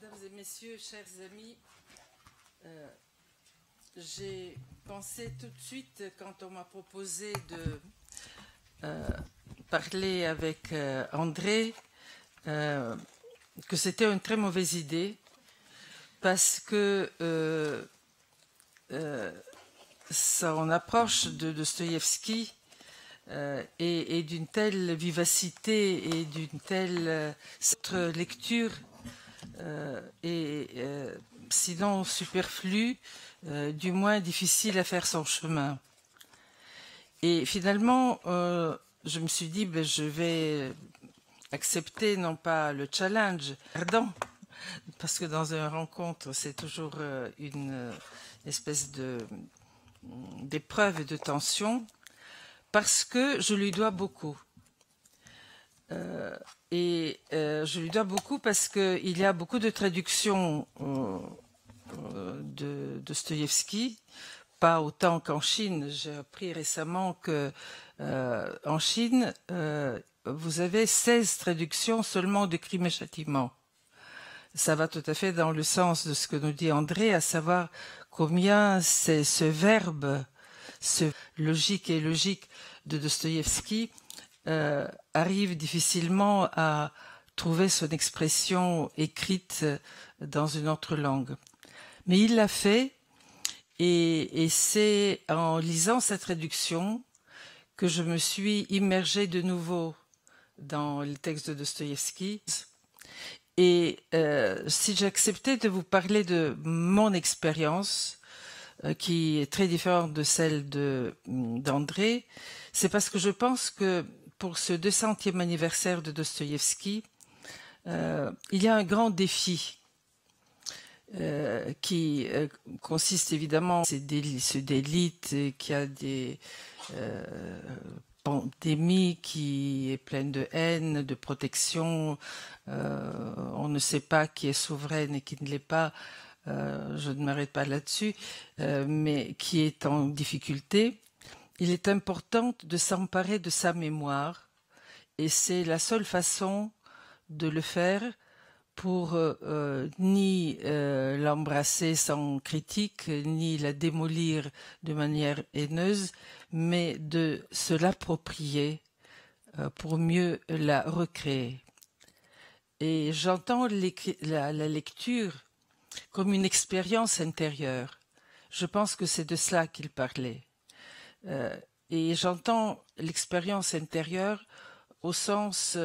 Mesdames et messieurs, chers amis, j'ai pensé tout de suite, quand on m'a proposé de parler avec André, que c'était une très mauvaise idée, parce que son approche de Dostoïevski est d'une telle vivacité et d'une telle lecture sinon superflue, du moins difficile à faire son chemin. Et finalement, je me suis dit, je vais accepter non pas le challenge, pardon, parce que dans une rencontre, c'est toujours une espèce d'épreuve et de tension, parce que je lui dois beaucoup. Je lui dois beaucoup parce qu'il y a beaucoup de traductions de Dostoïevski, pas autant qu'en Chine. J'ai appris récemment que en Chine, vous avez 16 traductions seulement de Crimes et Châtiments. Ça va tout à fait dans le sens de ce que nous dit André, à savoir combien c'est ce verbe, ce logique et logique de Dostoïevski arrive difficilement à trouver son expression écrite dans une autre langue. Mais il l'a fait, et c'est en lisant sa traduction que je me suis immergée de nouveau dans le texte de Dostoïevski. Et si j'acceptais de vous parler de mon expérience, qui est très différente de celle d'André, c'est parce que je pense que pour ce 200e anniversaire de Dostoïevski, il y a un grand défi qui consiste évidemment c'est d'élite, qui a des pandémies, qui est pleine de haine, de protection. On ne sait pas qui est souveraine et qui ne l'est pas. Je ne m'arrête pas là-dessus, mais qui est en difficulté. Il est important de s'emparer de sa mémoire, et c'est la seule façon de le faire pour ni l'embrasser sans critique, ni la démolir de manière haineuse, mais de se l'approprier pour mieux la recréer. Et j'entends la lecture comme une expérience intérieure. Je pense que c'est de cela qu'il parlait. Et j'entends l'expérience intérieure au sens,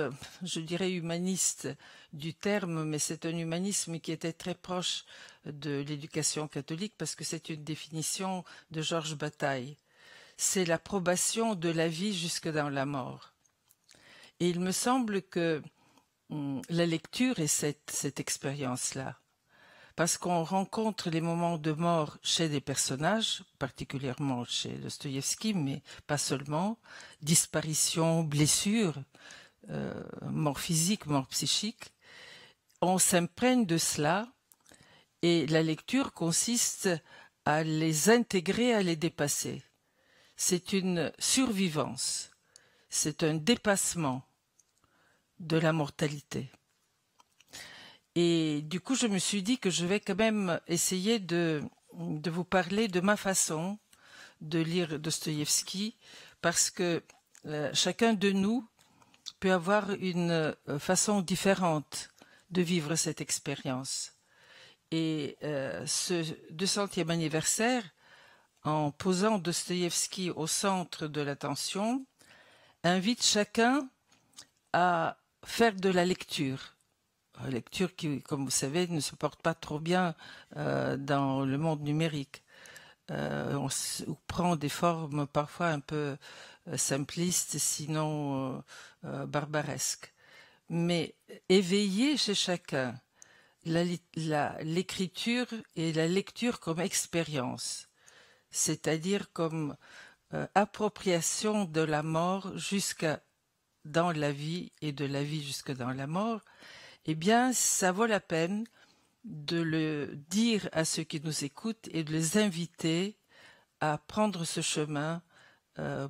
je dirais, humaniste du terme, mais c'est un humanisme qui était très proche de l'éducation catholique, parce que c'est une définition de Georges Bataille. C'est l'approbation de la vie jusque dans la mort. Et il me semble que la lecture est cette expérience-là. Parce qu'on rencontre les moments de mort chez des personnages, particulièrement chez Dostoïevski, mais pas seulement, disparition, blessure, mort physique, mort psychique. On s'imprègne de cela, et la lecture consiste à les intégrer, à les dépasser. C'est une survivance, c'est un dépassement de la mortalité. Et du coup, je me suis dit que je vais quand même essayer de vous parler de ma façon de lire Dostoïevski, parce que chacun de nous peut avoir une façon différente de vivre cette expérience. Et ce 200e anniversaire, en posant Dostoïevski au centre de l'attention, invite chacun à faire de la lecture. Lecture qui, comme vous savez, ne se porte pas trop bien dans le monde numérique. On prend des formes parfois un peu simplistes, sinon barbaresques. Mais éveiller chez chacun l'écriture et la lecture comme expérience, c'est-à-dire comme appropriation de la mort jusqu'à dans la vie et de la vie jusque dans la mort, eh bien, ça vaut la peine de le dire à ceux qui nous écoutent et de les inviter à prendre ce chemin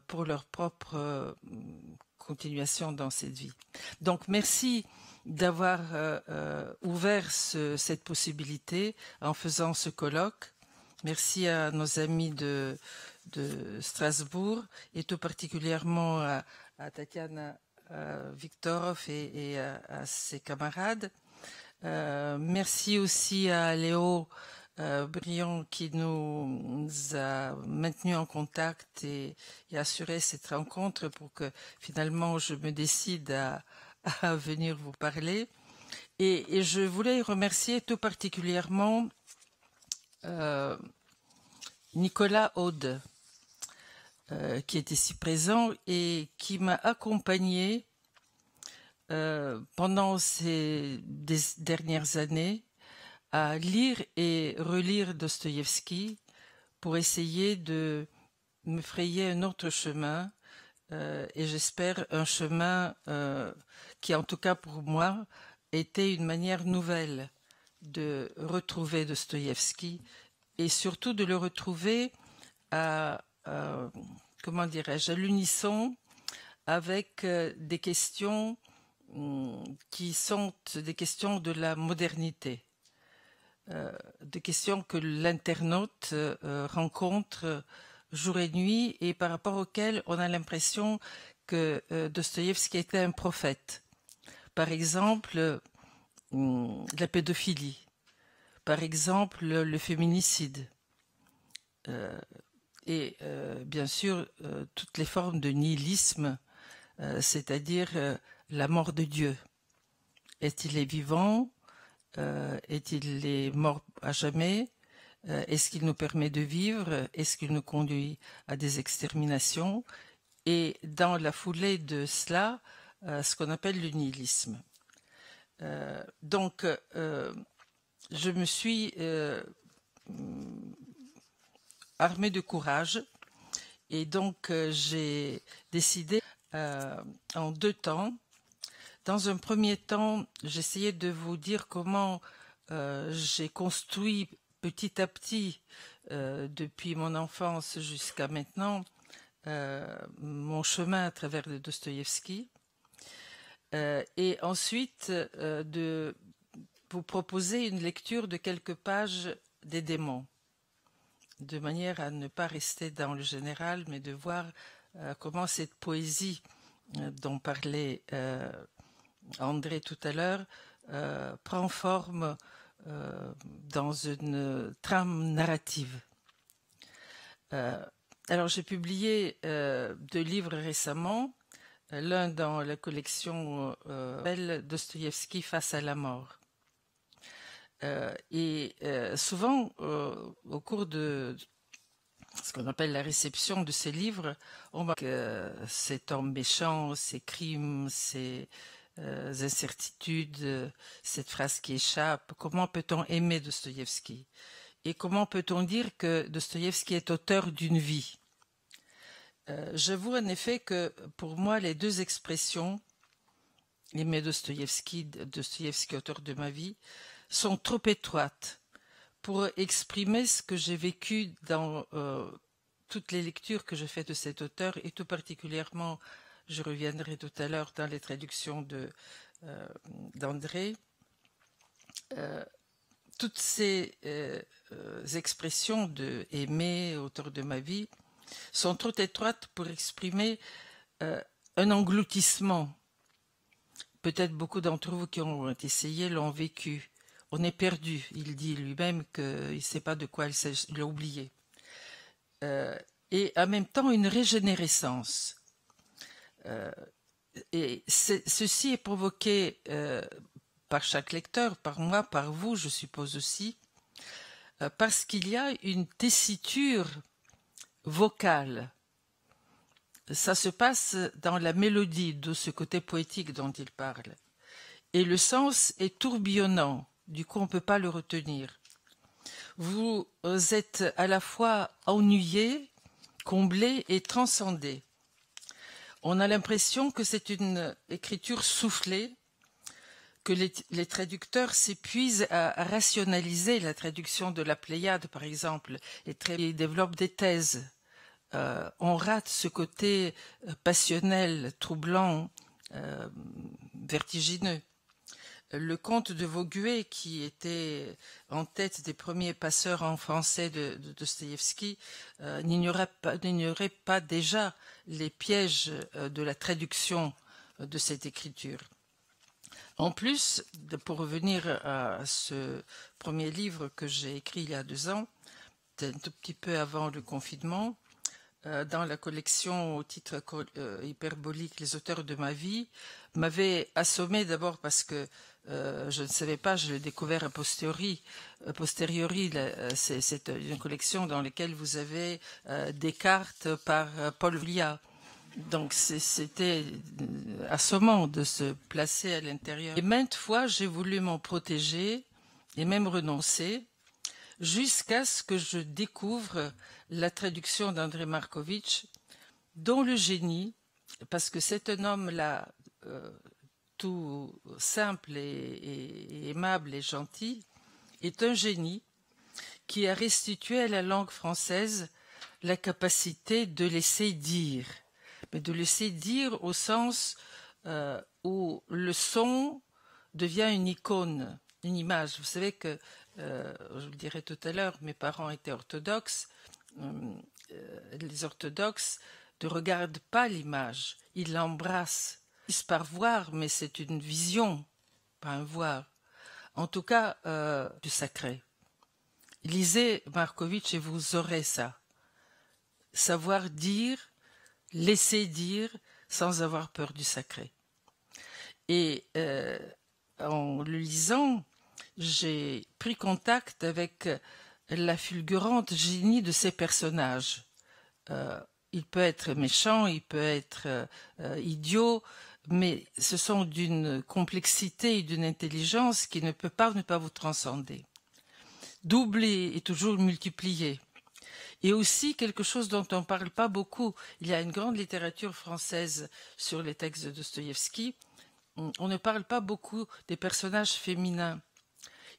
pour leur propre continuation dans cette vie. Donc merci d'avoir ouvert cette possibilité en faisant ce colloque. Merci à nos amis de Strasbourg et tout particulièrement à Tatiana Viktorov et à ses camarades. Merci aussi à Léo Briand qui nous a maintenus en contact et assuré cette rencontre pour que finalement je me décide à venir vous parler. Et je voulais remercier tout particulièrement Nicolas Aude, qui est ici présent et qui m'a accompagné pendant ces dernières années à lire et relire Dostoïevski pour essayer de me frayer un autre chemin et j'espère un chemin qui, en tout cas pour moi, était une manière nouvelle de retrouver Dostoïevski et surtout de le retrouver comment dirais-je, à l'unisson avec des questions qui sont des questions de la modernité, des questions que l'internaute rencontre jour et nuit et par rapport auxquelles on a l'impression que Dostoïevski était un prophète. Par exemple, la pédophilie, par exemple le féminicide, et bien sûr toutes les formes de nihilisme, c'est-à-dire la mort de Dieu. Est-il vivant? Est-il mort à jamais? Est-ce qu'il nous permet de vivre? Est-ce qu'il nous conduit à des exterminations? Et dans la foulée de cela, ce qu'on appelle le nihilisme. Donc, je me suis armée de courage et donc j'ai décidé en 2 temps. Dans un premier temps, j'essayais de vous dire comment j'ai construit petit à petit, depuis mon enfance jusqu'à maintenant, mon chemin à travers de Dostoïevski. Et ensuite, de vous proposer une lecture de quelques pages des démons, de manière à ne pas rester dans le général, mais de voir comment cette poésie dont parlait André tout à l'heure prend forme dans une trame narrative. Alors j'ai publié 2 livres récemment, l'un dans la collection Dostoïevski face à la mort. Et souvent, au cours de ce qu'on appelle la réception de ces livres, on voit que cet homme méchant, ces crimes, ces incertitudes, cette phrase qui échappe, comment peut-on aimer Dostoïevski? Et comment peut-on dire que Dostoïevski est auteur d'une vie? J'avoue en effet que pour moi, les 2 expressions, aimer Dostoïevski, Dostoïevski auteur de ma vie, sont trop étroites pour exprimer ce que j'ai vécu dans toutes les lectures que je fais de cet auteur et tout particulièrement, je reviendrai tout à l'heure dans les traductions d'André. Toutes ces expressions de aimer, auteur de ma vie, sont trop étroites pour exprimer un engloutissement. Peut-être beaucoup d'entre vous qui ont essayé l'ont vécu. On est perdu. Il dit lui-même qu'il ne sait pas de quoi il a oublié. Et en même temps, une régénérescence. Et ceci est provoqué par chaque lecteur, par moi, par vous, je suppose aussi, parce qu'il y a une tessiture vocale. Ça se passe dans la mélodie de ce côté poétique dont il parle. Et le sens est tourbillonnant. Du coup, on ne peut pas le retenir. Vous êtes à la fois ennuyé, comblé et transcendé. On a l'impression que c'est une écriture soufflée, que les traducteurs s'épuisent à rationaliser la traduction de la Pléiade, par exemple, et développent des thèses on rate ce côté passionnel, troublant, vertigineux. Le comte de Vogüé, qui était en tête des premiers passeurs en français de Dostoïevski, n'ignorait pas déjà les pièges de la traduction de cette écriture. En plus, pour revenir à ce premier livre que j'ai écrit il y a 2 ans, un tout petit peu avant le confinement, dans la collection au titre hyperbolique Les auteurs de ma vie, m'avait assommé d'abord parce que je ne savais pas, je l'ai découvert a posteriori. C'est une collection dans laquelle vous avez des cartes par Paul Vlia. Donc c'était assommant de se placer à l'intérieur. Et maintes fois, j'ai voulu m'en protéger et même renoncer, jusqu'à ce que je découvre la traduction d'André Markovitch, dont le génie, parce que c'est un homme là, tout simple et aimable et gentil, est un génie qui a restitué à la langue française la capacité de laisser dire, mais de laisser dire au sens où le son devient une icône, une image. Vous savez que, je le dirai tout à l'heure, mes parents étaient orthodoxes. Les orthodoxes ne regardent pas l'image, ils l'embrassent. Ils finissent par voir, mais c'est une vision, pas un voir. En tout cas, du sacré. Lisez Markovitch et vous aurez ça. Savoir dire, laisser dire, sans avoir peur du sacré. Et en le lisant, j'ai pris contact avec la fulgurante génie de ces personnages. Il peut être méchant, il peut être idiot, mais ce sont d'une complexité et d'une intelligence qui ne peut pas ne pas vous transcender. Doubler et toujours multiplier. Et aussi quelque chose dont on ne parle pas beaucoup. Il y a une grande littérature française sur les textes de Dostoïevski. On ne parle pas beaucoup des personnages féminins.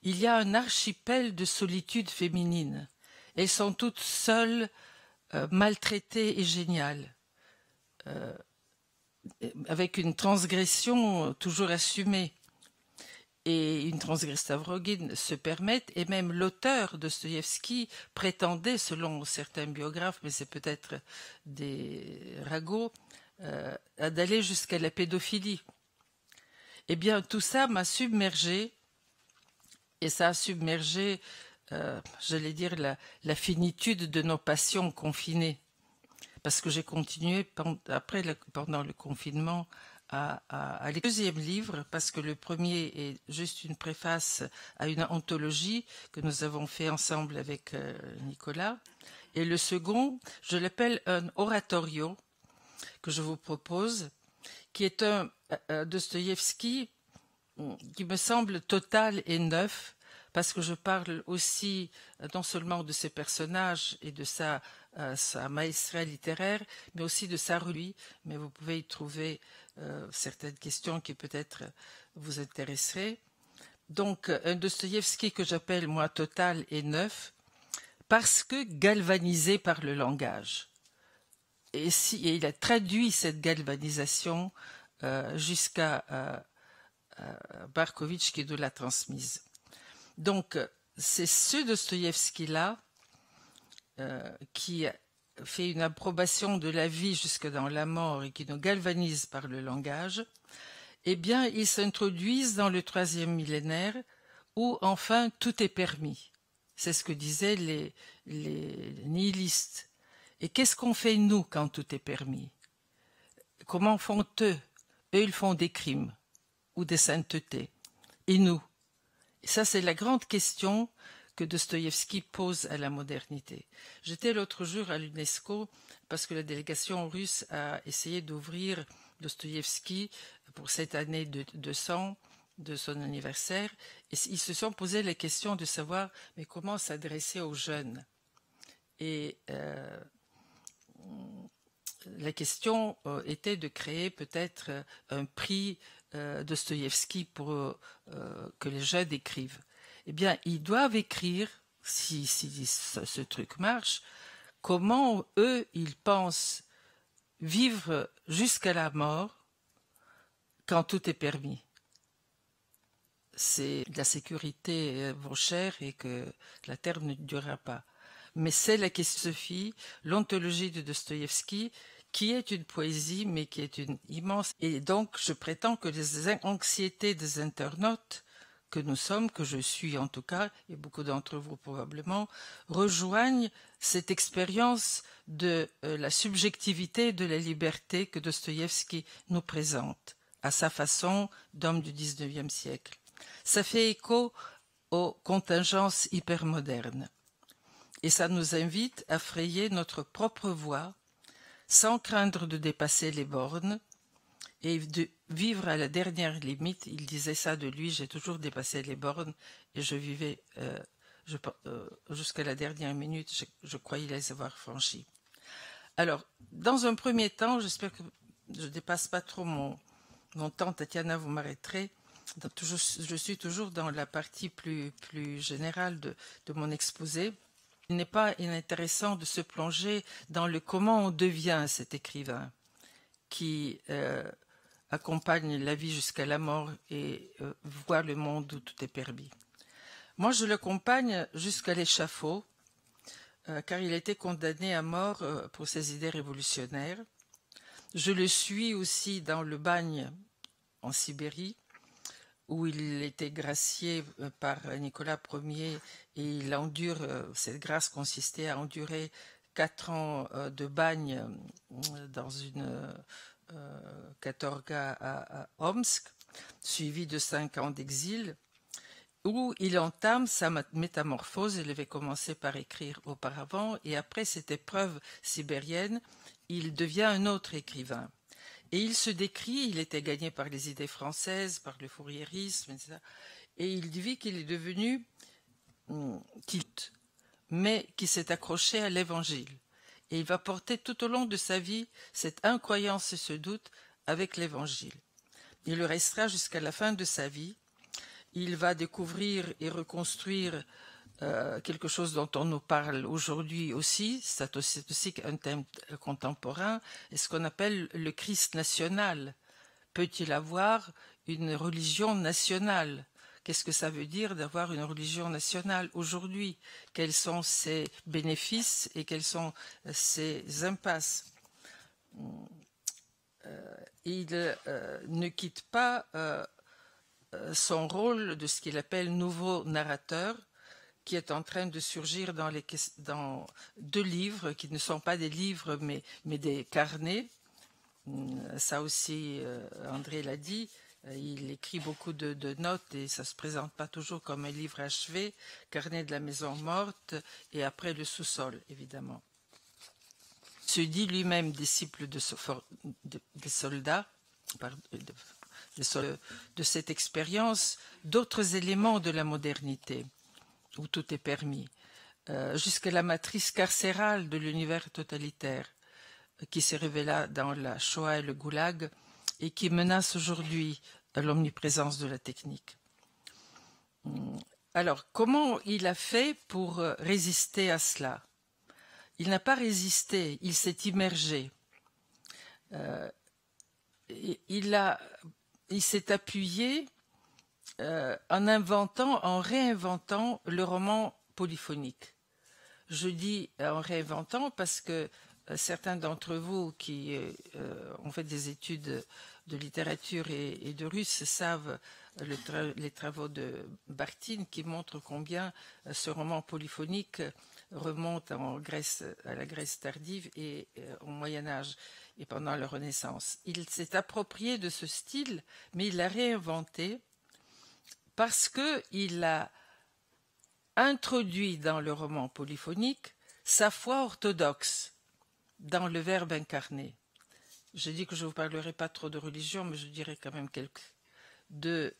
Il y a un archipel de solitude féminine. Elles sont toutes seules, maltraitées et géniales, avec une transgression toujours assumée. Et une transgression Stavrogin se permettent, et même l'auteur Dostoïevski prétendait, selon certains biographes, mais c'est peut-être des ragots, d'aller jusqu'à la pédophilie. Eh bien, tout ça m'a submergé, et ça a submergé, j'allais dire, la finitude de nos passions confinées. Parce que j'ai continué pendant le confinement à lire le deuxième livre, parce que le premier est juste une préface à une anthologie que nous avons fait ensemble avec Nicolas. Et le second, je l'appelle un oratorio que je vous propose, qui est un Dostoïevski qui me semble total et neuf, parce que je parle aussi non seulement de ses personnages et de sa maestria littéraire, mais aussi de sa rue. Mais vous pouvez y trouver certaines questions qui peut-être vous intéresseraient. Donc, un Dostoïevski que j'appelle, moi, total et neuf, parce que galvanisé par le langage. Et il a traduit cette galvanisation jusqu'à Markovitch qui nous l'a transmise. Donc, c'est ce Dostoïevski-là qui fait une approbation de la vie jusque dans la mort et qui nous galvanise par le langage. Eh bien, ils s'introduisent dans le 3e millénaire où, enfin, tout est permis. C'est ce que disaient les nihilistes. Et qu'est-ce qu'on fait, nous, quand tout est permis? Comment font eux? Eux, ils font des crimes ou des saintetés. Et nous? Et ça, c'est la grande question que Dostoïevski pose à la modernité. J'étais l'autre jour à l'UNESCO parce que la délégation russe a essayé d'ouvrir Dostoïevski pour cette année de 200 de son anniversaire. Et ils se sont posé la question de savoir mais comment s'adresser aux jeunes. Et la question était de créer peut-être un prix Dostoïevski pour que les jeunes écrivent. Eh bien, ils doivent écrire, si ce truc marche, comment eux, ils pensent vivre jusqu'à la mort quand tout est permis. C'est la sécurité vaut cher et que la terre ne durera pas. Mais c'est la philosophie, l'ontologie de Dostoïevski, qui est une poésie, mais qui est une immense. Et donc, je prétends que les anxiétés des internautes que nous sommes, que je suis en tout cas, et beaucoup d'entre vous probablement, rejoignent cette expérience de la subjectivité de la liberté que Dostoïevski nous présente, à sa façon d'homme du XIXe siècle. Ça fait écho aux contingences hypermodernes. Et ça nous invite à frayer notre propre voie, sans craindre de dépasser les bornes, et de vivre à la dernière limite. Il disait ça de lui, j'ai toujours dépassé les bornes, et je vivais jusqu'à la dernière minute, je croyais les avoir franchis. Alors, dans un premier temps, j'espère que je ne dépasse pas trop mon temps, Tatiana, vous m'arrêterez. Je suis toujours dans la partie plus générale de mon exposé. Il n'est pas inintéressant de se plonger dans le comment on devient cet écrivain qui accompagne la vie jusqu'à la mort et voit le monde où tout est permis. Moi, je l'accompagne jusqu'à l'échafaud, car il a été condamné à mort pour ses idées révolutionnaires. Je le suis aussi dans le bagne en Sibérie, où il était gracié par Nicolas Ier et il endure, cette grâce consistait à endurer 4 ans de bagne dans une katorga à Omsk, suivi de 5 ans d'exil, où il entame sa métamorphose. Il avait commencé par écrire auparavant et après cette épreuve sibérienne, il devient un autre écrivain. Et il se décrit, il était gagné par les idées françaises, par le fourriérisme, etc. Et il dit qu'il est devenu mais qui s'est accroché à l'évangile. Et il va porter tout au long de sa vie cette incroyance et ce doute avec l'évangile. Il le restera jusqu'à la fin de sa vie. Il va découvrir et reconstruire quelque chose dont on nous parle aujourd'hui aussi, c'est aussi un thème contemporain, et ce qu'on appelle le Christ national. Peut-il avoir une religion nationale? Qu'est-ce que ça veut dire d'avoir une religion nationale aujourd'hui? Quels sont ses bénéfices et quelles sont ses impasses? Il ne quitte pas son rôle de ce qu'il appelle nouveau narrateur, qui est en train de surgir dans 2 livres qui ne sont pas des livres mais des carnets. Ça aussi, André l'a dit, il écrit beaucoup de notes et ça ne se présente pas toujours comme un livre achevé, Carnet de la maison morte et après le sous-sol, évidemment. Il se dit lui-même disciple des soldats, de cette expérience, d'autres éléments de la modernité où tout est permis, jusqu'à la matrice carcérale de l'univers totalitaire qui s'est révélée dans la Shoah et le Goulag et qui menace aujourd'hui l'omniprésence de la technique. Alors, comment il a fait pour résister à cela? Il n'a pas résisté, il s'est immergé. Il s'est appuyé en réinventant le roman polyphonique. Je dis en réinventant parce que certains d'entre vous qui ont fait des études de littérature et de russe savent les travaux de Bakhtin qui montrent combien ce roman polyphonique remonte à la Grèce tardive et au Moyen-Âge et pendant la Renaissance. Il s'est approprié de ce style, mais il l'a réinventé parce qu'il a introduit dans le roman polyphonique sa foi orthodoxe dans le Verbe incarné. Je dis que je ne vous parlerai pas trop de religion, mais je dirai quand même de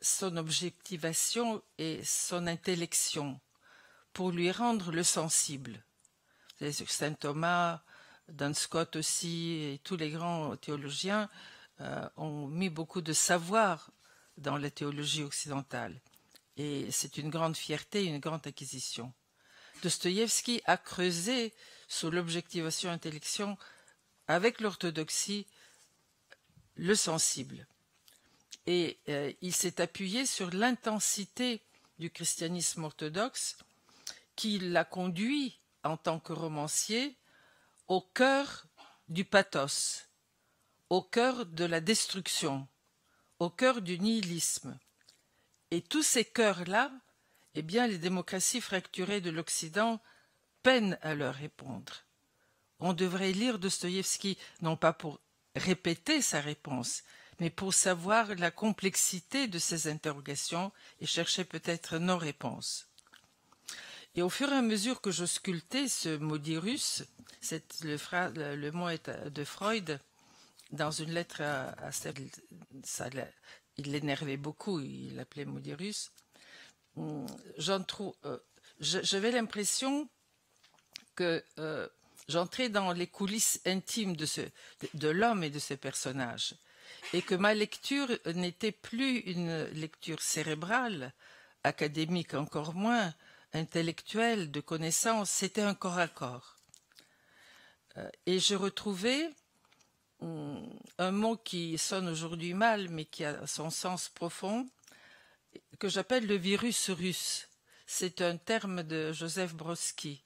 son objectivation et son intellection pour lui rendre le sensible. Saint Thomas, Duns Scott aussi, et tous les grands théologiens ont mis beaucoup de savoir dans la théologie occidentale. Et c'est une grande fierté, une grande acquisition. Dostoïevski a creusé sous l'objectivation intellection avec l'orthodoxie le sensible. Et il s'est appuyé sur l'intensité du christianisme orthodoxe qui l'a conduit en tant que romancier au cœur du pathos, au cœur de la destruction, au cœur du nihilisme. Et tous ces cœurs-là, eh bien, les démocraties fracturées de l'Occident peinent à leur répondre. On devrait lire Dostoïevski, non pas pour répéter sa réponse, mais pour savoir la complexité de ces interrogations et chercher peut-être nos réponses. Et au fur et à mesure que je sculptais ce maudit russe, le mot est de Freud, dans une lettre à il l'énervait beaucoup, il l'appelait maudit russe, j'avais l'impression que j'entrais dans les coulisses intimes de l'homme et de ses personnages, et que ma lecture n'était plus une lecture cérébrale, académique encore moins, intellectuelle, de connaissance, c'était un corps à corps. Et je retrouvais un mot qui sonne aujourd'hui mal, mais qui a son sens profond, que j'appelle le virus russe. C'est un terme de Joseph Brodsky,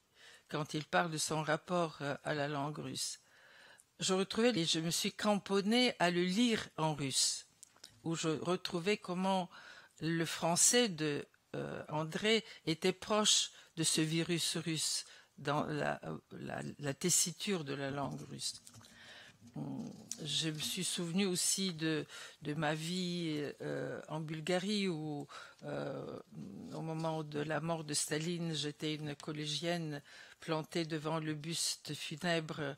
quand il parle de son rapport à la langue russe. Je retrouvais, et je me suis cramponnée à le lire en russe, où je retrouvais comment le français de André était proche de ce virus russe dans la tessiture de la langue russe. Je me suis souvenu aussi de ma vie en Bulgarie où, au moment de la mort de Staline, j'étais une collégienne plantée devant le buste funèbre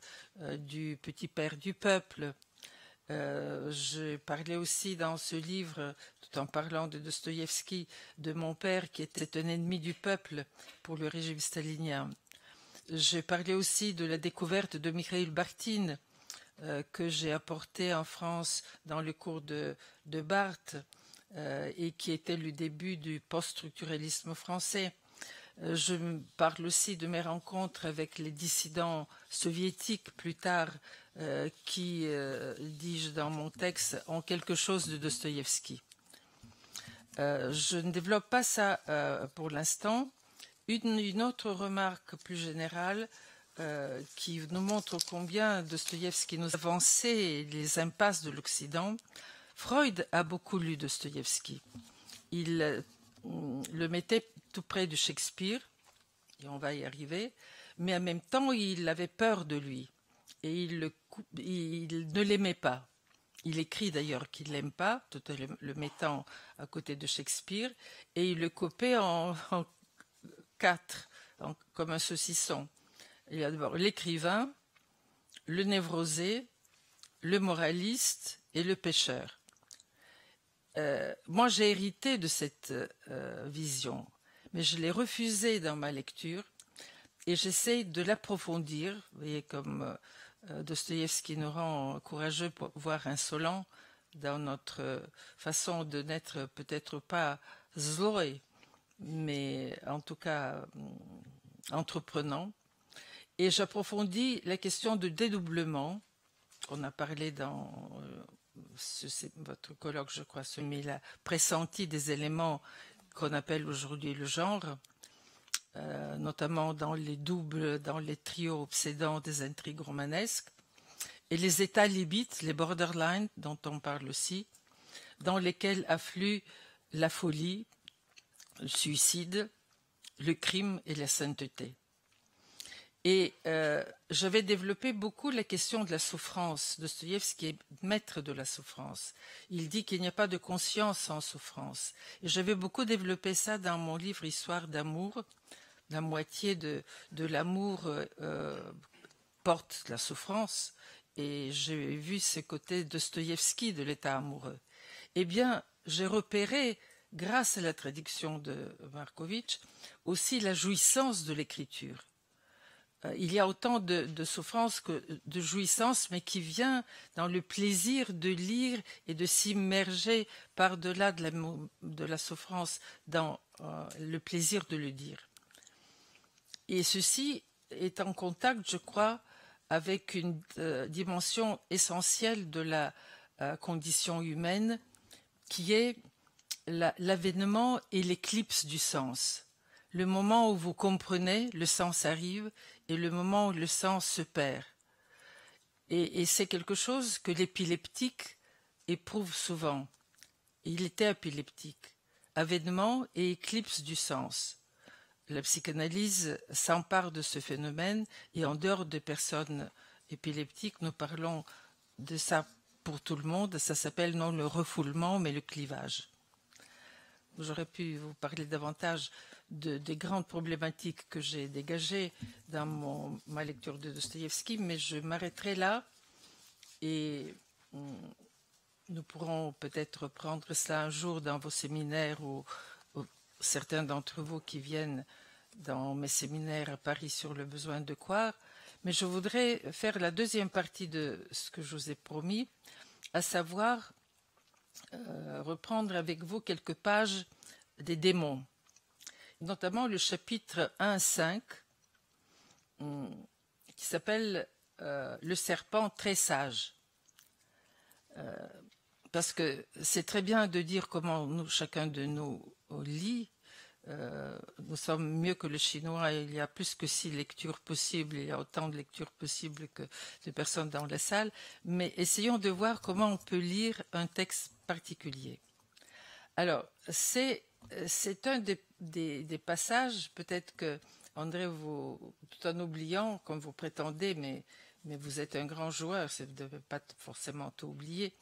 du petit père du peuple. Je parlais aussi dans ce livre, tout en parlant de Dostoïevski, de mon père qui était un ennemi du peuple pour le régime stalinien. J'ai parlé aussi de la découverte de Mikhaïl Bakhtin, que j'ai apporté en France dans le cours de Barthes et qui était le début du post-structuralisme français. Je parle aussi de mes rencontres avec les dissidents soviétiques plus tard qui, dis-je dans mon texte, ont quelque chose de Dostoïevski. Je ne développe pas ça pour l'instant. Une autre remarque plus générale qui nous montre combien Dostoïevski nous avançait les impasses de l'Occident. Freud a beaucoup lu Dostoïevski. Il le mettait tout près de Shakespeare, et on va y arriver, mais en même temps, il avait peur de lui, et il ne l'aimait pas. Il écrit d'ailleurs qu'il ne l'aime pas, tout en le mettant à côté de Shakespeare, et il le coupait en quatre, comme un saucisson. Il y a d'abord l'écrivain, le névrosé, le moraliste et le pêcheur. Moi, j'ai hérité de cette vision, mais je l'ai refusée dans ma lecture et j'essaie de l'approfondir. Vous voyez, comme Dostoïevski nous rend courageux, voire insolent, dans notre façon de n'être peut-être pas zloé, mais en tout cas entreprenant. Et j'approfondis la question de dédoublement, qu'on a parlé dans votre colloque, je crois, mais la pressenti des éléments qu'on appelle aujourd'hui le genre, notamment dans les doubles, dans les trios obsédants des intrigues romanesques, et les états limites, les borderlines, dont on parle aussi, dans lesquels affluent la folie, le suicide, le crime et la sainteté. Et j'avais développé beaucoup la question de la souffrance. Dostoïevski est maître de la souffrance. Il dit qu'il n'y a pas de conscience sans souffrance. Et j'avais beaucoup développé ça dans mon livre Histoire d'amour. La moitié de l'amour porte la souffrance. Et j'ai vu ce côté Dostoïevski de l'état amoureux. Eh bien, j'ai repéré, grâce à la traduction de Markovitch, aussi la jouissance de l'écriture. Il y a autant de souffrance que de jouissance, mais qui vient dans le plaisir de lire et de s'immerger par-delà de la souffrance dans le plaisir de le dire. Et ceci est en contact, je crois, avec une dimension essentielle de la condition humaine, qui est l'avènement et l'éclipse du sens. Le moment où vous comprenez, le sens arrive, et le moment où le sens se perd. Et c'est quelque chose que l'épileptique éprouve souvent. Il était épileptique. Avènement et éclipse du sens. La psychanalyse s'empare de ce phénomène, et en dehors des personnes épileptiques, nous parlons de ça pour tout le monde. Ça s'appelle non le refoulement, mais le clivage. J'aurais pu vous parler davantage des grandes problématiques que j'ai dégagées dans ma lecture de Dostoïevski, mais je m'arrêterai là, et nous pourrons peut-être reprendre cela un jour dans vos séminaires, ou certains d'entre vous qui viennent dans mes séminaires à Paris sur le besoin de croire. Mais je voudrais faire la deuxième partie de ce que je vous ai promis, à savoir reprendre avec vous quelques pages des démons, notamment le chapitre 1-5, qui s'appelle le serpent très sage. Parce que c'est très bien de dire comment chacun de nous lit. Nous sommes mieux que le chinois, il y a plus que 6 lectures possibles, il y a autant de lectures possibles que de personnes dans la salle, mais essayons de voir comment on peut lire un texte particulier. Alors, c'est un des passages, peut-être que André, tout en oubliant, comme vous prétendez, mais vous êtes un grand joueur, vous ne devez pas forcément tout oublier,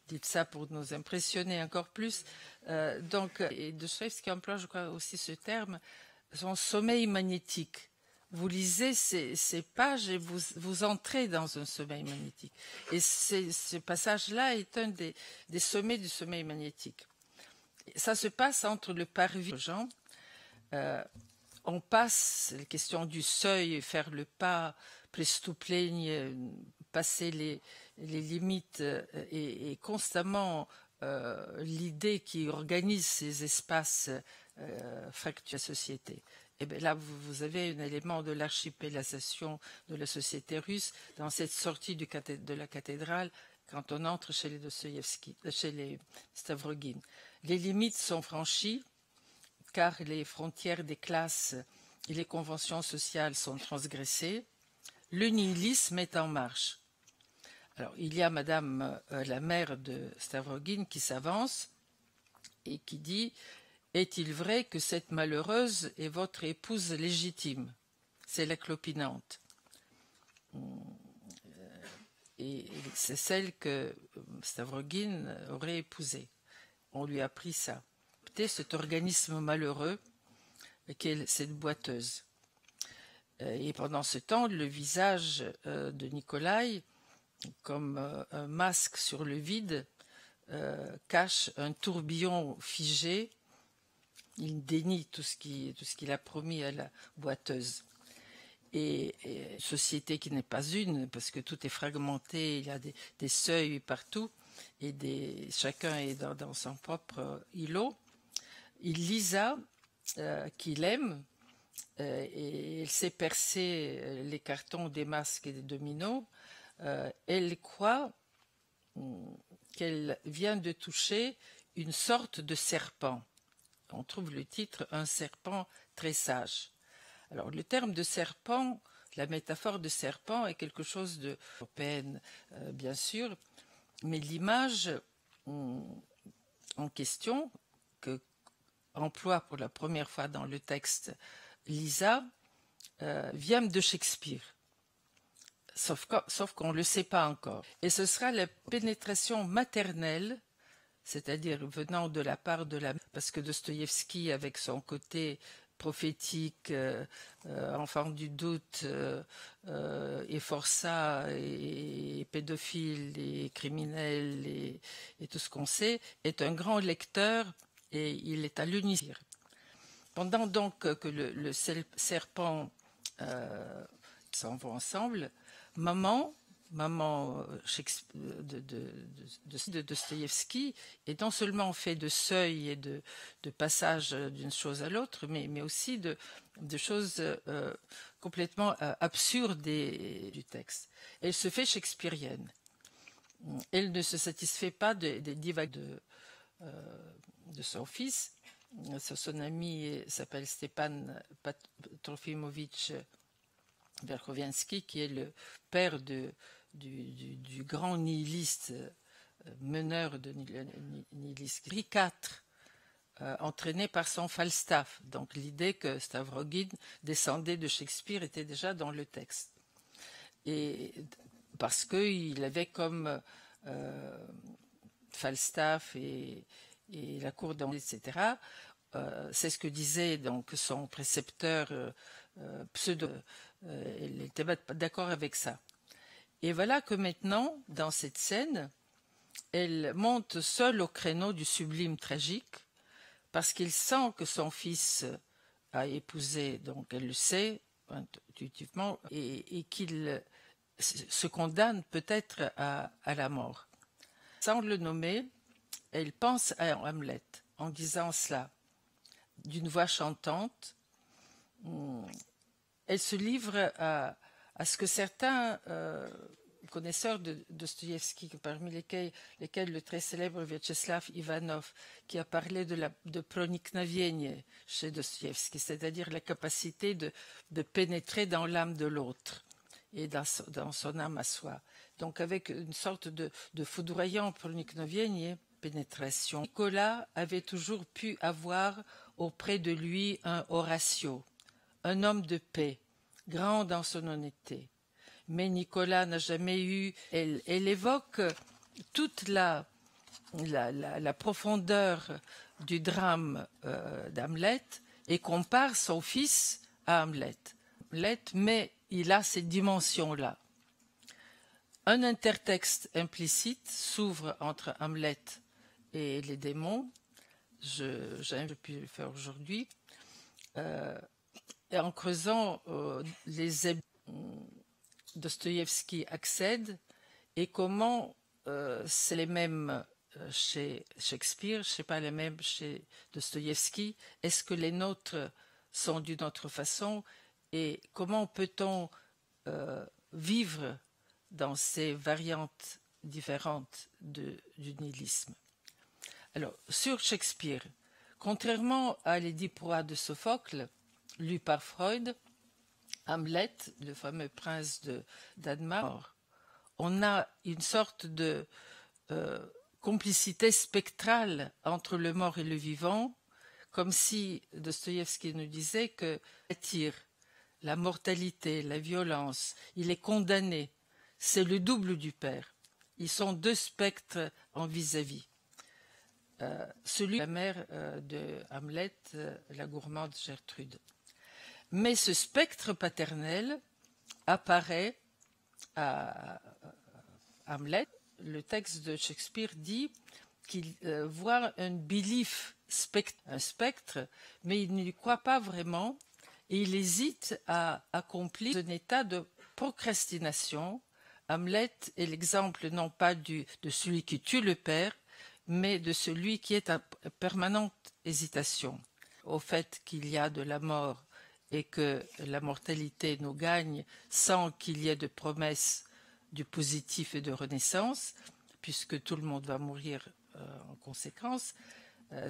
dites ça pour nous impressionner encore plus. Et Dostoïevski emploie, je crois, aussi ce terme, son sommeil magnétique. Vous lisez ces pages et vous entrez dans un sommeil magnétique. Et ce passage-là est un des sommets du sommeil magnétique. Ça se passe entre le parvis et Jean. On passe la question du seuil, faire le pas, prestouplenie, passer les limites, et constamment l'idée qui organise ces espaces fracturés de la société. Et bien là, vous avez un élément de l'archipélasation de la société russe dans cette sortie de la cathédrale quand on entre chez les Dostoïevski, chez les Stavrogin. Les limites sont franchies, car les frontières des classes et les conventions sociales sont transgressées. Le nihilisme est en marche. Alors, il y a Madame la mère de Stavrogin qui s'avance et qui dit « Est-il vrai que cette malheureuse est votre épouse légitime ?» C'est la clopinante. Et c'est celle que Stavrogin aurait épousée. On lui a pris ça. Cet organisme malheureux qu'est cette boiteuse. Et pendant ce temps, le visage de Nikolai, comme un masque sur le vide, cache un tourbillon figé. Il dénie tout ce qu'il a promis à la boiteuse. Et société qui n'est pas une, parce que tout est fragmenté, il y a des seuils partout, et chacun est dans son propre îlot. Lisa, qu'il aime, et elle sait percer les cartons des masques et des dominos, elle croit qu'elle vient de toucher une sorte de serpent. On trouve le titre « Un serpent très sage ». Alors le terme de serpent, la métaphore de serpent est quelque chose de européenne, bien sûr, mais l'image en question, que emploie pour la première fois dans le texte Lisa, vient de Shakespeare, sauf qu'on ne le sait pas encore. Et ce sera la pénétration maternelle, c'est-à-dire venant de la part de la... Parce que Dostoïevski, avec son côté prophétique, enfant du doute, et forçat, et pédophile, et criminel, et tout ce qu'on sait, est un grand lecteur, et il est à l'unisir. Pendant donc que le serpent s'en vont ensemble, maman, maman de Dostoïevski est non seulement fait de seuil et de passage d'une chose à l'autre, mais aussi de choses complètement absurdes du texte. Elle se fait shakespearienne. Elle ne se satisfait pas des divagues de son fils. Son ami s'appelle Stepan Trofimovitch Verkhovensky, qui est le père du grand nihiliste, meneur de nihilistes. Henri IV, entraîné par son Falstaff. Donc l'idée que Stavrogin descendait de Shakespeare était déjà dans le texte. Et parce qu'il avait comme Falstaff et la cour d'Anglais, etc., c'est ce que disait donc son précepteur pseudo. Elle n'était pas d'accord avec ça. Et voilà que maintenant, dans cette scène, elle monte seule au créneau du sublime tragique, parce qu'il sent que son fils a épousé, donc elle le sait intuitivement, et qu'il se condamne peut-être à la mort. Sans le nommer, elle pense à Hamlet en disant cela d'une voix chantante. Elle se livre à ce que certains connaisseurs de Dostoïevski, parmi lesquels le très célèbre Vyacheslav Ivanov, qui a parlé de proniknovienie chez Dostoïevski, c'est-à-dire la capacité de pénétrer dans l'âme de l'autre et dans son âme à soi. Donc avec une sorte de foudroyant proniknovienie, pénétration. Nicolas avait toujours pu avoir auprès de lui un Horatio, un homme de paix, grand dans son honnêteté. Mais Nicolas n'a jamais eu... Elle évoque toute la profondeur du drame d'Hamlet et compare son fils à Hamlet. Mais il a ces dimensions-là. Un intertexte implicite s'ouvre entre Hamlet et les démons. J'ai pu le faire aujourd'hui. Et en creusant les Dostoïevski accède et comment c'est les mêmes chez Shakespeare, je ne sais pas les mêmes chez Dostoïevski. Est-ce que les nôtres sont d'une autre façon et comment peut-on vivre dans ces variantes différentes du nihilisme? Alors, sur Shakespeare, contrairement à l'Oedipe-roi de Sophocle, lu par Freud, Hamlet, le fameux prince de Danemark, on a une sorte de complicité spectrale entre le mort et le vivant, comme si Dostoïevski nous disait que la mortalité, la violence, il est condamné, c'est le double du père. Ils sont deux spectres en vis-à-vis. Celui de la mère de Hamlet, la gourmande Gertrude. Mais ce spectre paternel apparaît à Hamlet. Le texte de Shakespeare dit qu'il voit un belief, un spectre, mais il ne lui croit pas vraiment et il hésite à accomplir un état de procrastination. Hamlet est l'exemple non pas de celui qui tue le père, mais de celui qui est en permanente hésitation au fait qu'il y a de la mort et que la mortalité nous gagne sans qu'il y ait de promesse du positif et de renaissance, puisque tout le monde va mourir en conséquence.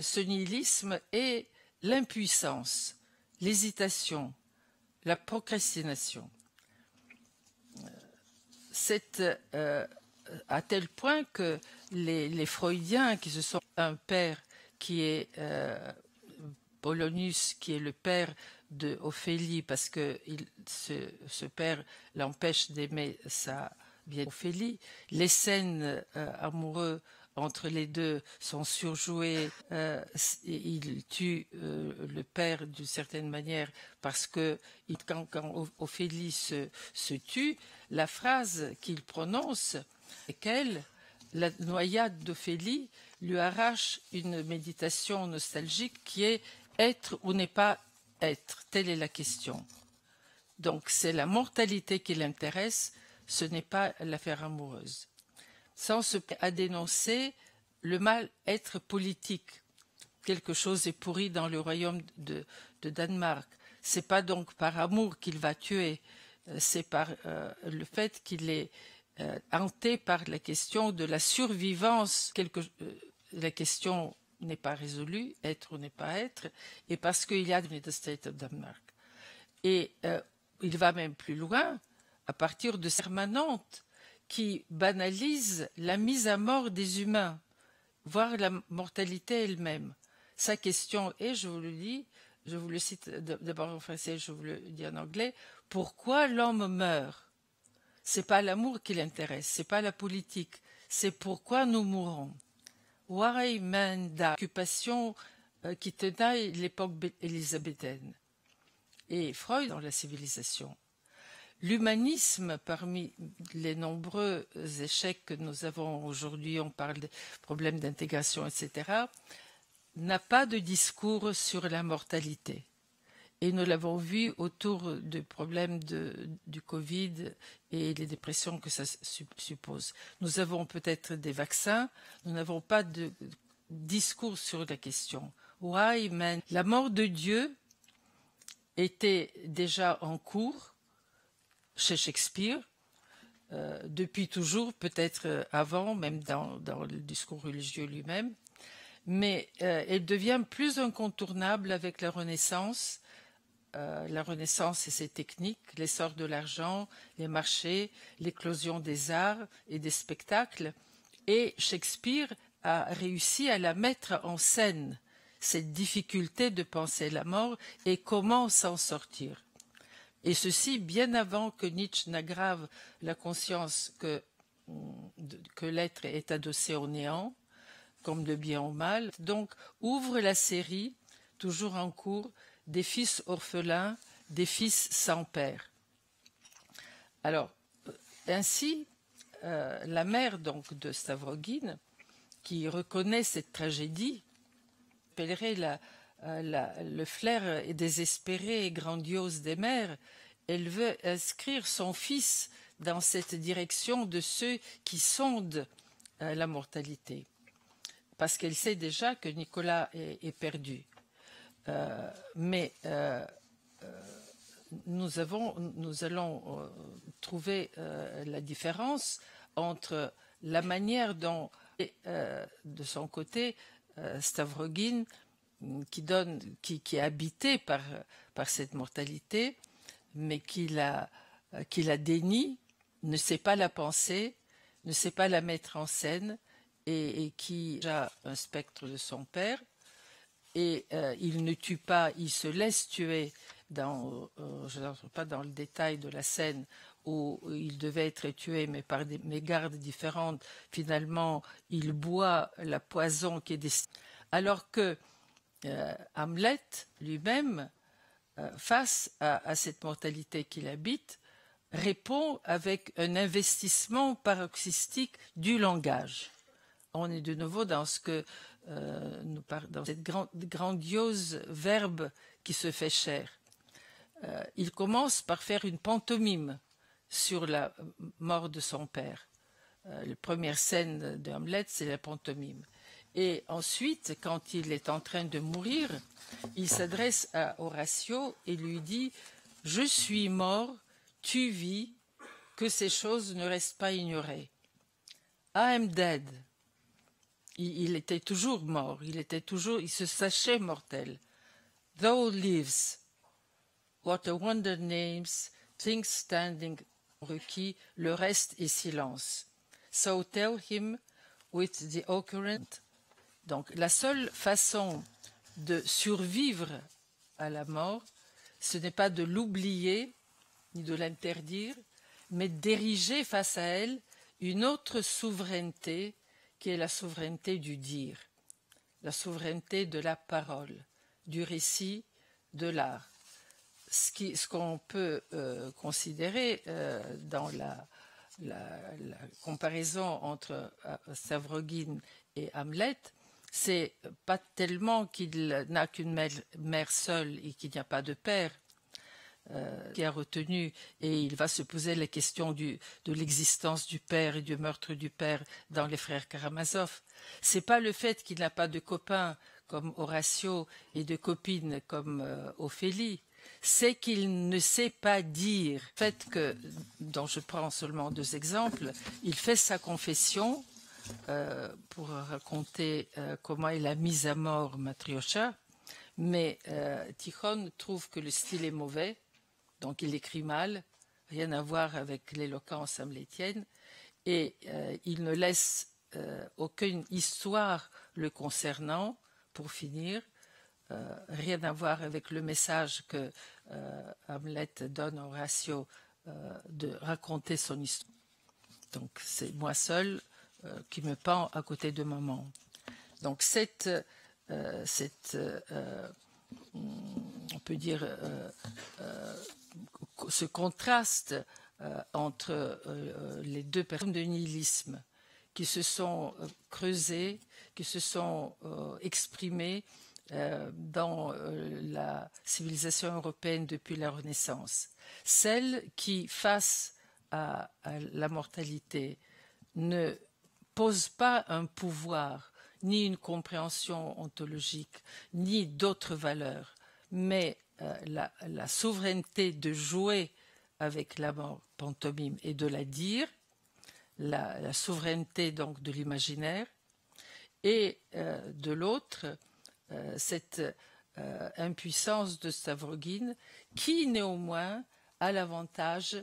Ce nihilisme est l'impuissance, l'hésitation, la procrastination. C'est à tel point que les Freudiens, qui se sont un père qui est Polonius, qui est le père de Ophélie, parce que ce père l'empêche d'aimer sa vieille Ophélie. Les scènes amoureuses entre les deux sont surjouées. Il tue le père d'une certaine manière parce que quand Ophélie se tue, la phrase qu'il prononce est qu'elle, la noyade d'Ophélie, lui arrache une méditation nostalgique qui est être ou n'est pas être, telle est la question. Donc c'est la mortalité qui l'intéresse ce n'est pas l'affaire amoureuse. Sans se à dénoncer le mal-être politique. Quelque chose est pourri dans le royaume de Danemark. C'est pas donc par amour qu'il va tuer, c'est par le fait qu'il est hanté par la question de la survivance. La question n'est pas résolue, être ou n'est pas être, et parce qu'il y a the state of Denmark. Et il va même plus loin, à partir de permanentes qui banalisent la mise à mort des humains, voire la mortalité elle-même. Sa question est, je vous le dis, je vous le cite d'abord en français, je vous le dis en anglais, pourquoi l'homme meurt? C'est pas l'amour qui l'intéresse, c'est pas la politique, c'est pourquoi nous mourons. Why men die? Occupation qui tenaille l'époque élisabéthaine. Et Freud dans la civilisation. L'humanisme, parmi les nombreux échecs que nous avons aujourd'hui, on parle des problèmes d'intégration, etc., n'a pas de discours sur la mortalité. Et nous l'avons vu autour du problème du Covid et les dépressions que ça suppose. Nous avons peut-être des vaccins, nous n'avons pas de discours sur la question. Why man? La mort de Dieu était déjà en cours chez Shakespeare, depuis toujours, peut-être avant, même dans le discours religieux lui-même, mais elle devient plus incontournable avec la Renaissance et ses techniques, l'essor de l'argent, les marchés, l'éclosion des arts et des spectacles, et Shakespeare a réussi à la mettre en scène, cette difficulté de penser la mort et comment s'en sortir. Et ceci bien avant que Nietzsche n'aggrave la conscience que l'être est adossé au néant, comme de bien ou mal. Donc ouvre la série, toujours en cours, des fils orphelins, des fils sans père. Alors, ainsi, la mère donc de Stavrogin, qui reconnaît cette tragédie, appellerait le flair désespéré et grandiose des mères, elle veut inscrire son fils dans cette direction de ceux qui sondent la mortalité, parce qu'elle sait déjà que Nicolas est perdu. Mais nous allons trouver la différence entre la manière dont, de son côté, Stavrogin, qui est habité par cette mortalité, mais qui la dénie, ne sait pas la penser, ne sait pas la mettre en scène, et qui a un spectre de son père, et il ne tue pas, il se laisse tuer je n'entre pas dans le détail de la scène où il devait être tué, mais par des mégardes différentes. Finalement, il boit la poison qui est destinée. Alors que Hamlet lui-même, face à cette mortalité qu'il habite, répond avec un investissement paroxystique du langage. On est de nouveau dans ce que dans cette grandiose verbe qui se fait chair. Il commence par faire une pantomime sur la mort de son père. La première scène de Hamlet, c'est la pantomime. Et ensuite, quand il est en train de mourir, il s'adresse à Horatio et lui dit « Je suis mort, tu vis, que ces choses ne restent pas ignorées. I am dead. » Il était toujours mort, il se sachait mortel. Thou lives. What a wonder names, things standing requis, le reste est silence. So tell him with the occurrent. Donc la seule façon de survivre à la mort, ce n'est pas de l'oublier ni de l'interdire, mais d'ériger face à elle une autre souveraineté qui est la souveraineté du dire, la souveraineté de la parole, du récit, de l'art. Ce qu'on peut considérer dans la comparaison entre Stavrogin et Hamlet, c'est pas tellement qu'il n'a qu'une mère seule et qu'il n'y a pas de père. qui a retenu, et il va se poser la question de l'existence du père et du meurtre du père dans les frères Karamazov. C'est pas le fait qu'il n'a pas de copains comme Horatio et de copines comme Ophélie, c'est qu'il ne sait pas dire. Le fait que, dont je prends seulement 2 exemples, il fait sa confession pour raconter comment il a mis à mort Matryoshka, mais Tikhon trouve que le style est mauvais, donc il écrit mal, rien à voir avec l'éloquence hamlétienne, et il ne laisse aucune histoire le concernant, pour finir, rien à voir avec le message que Hamlet donne à Horatio de raconter son histoire. Donc c'est moi seul qui me pend à côté de maman. Donc on peut dire ce contraste entre les 2 personnes de nihilisme qui se sont creusées, qui se sont exprimées dans la civilisation européenne depuis la Renaissance. Celle qui, face à la mortalité, ne pose pas un pouvoir, ni une compréhension ontologique, ni d'autres valeurs, mais la souveraineté de jouer avec la mort pantomime et de la dire, la souveraineté donc de l'imaginaire, et de l'autre, cette impuissance de Stavrogin qui néanmoins a l'avantage,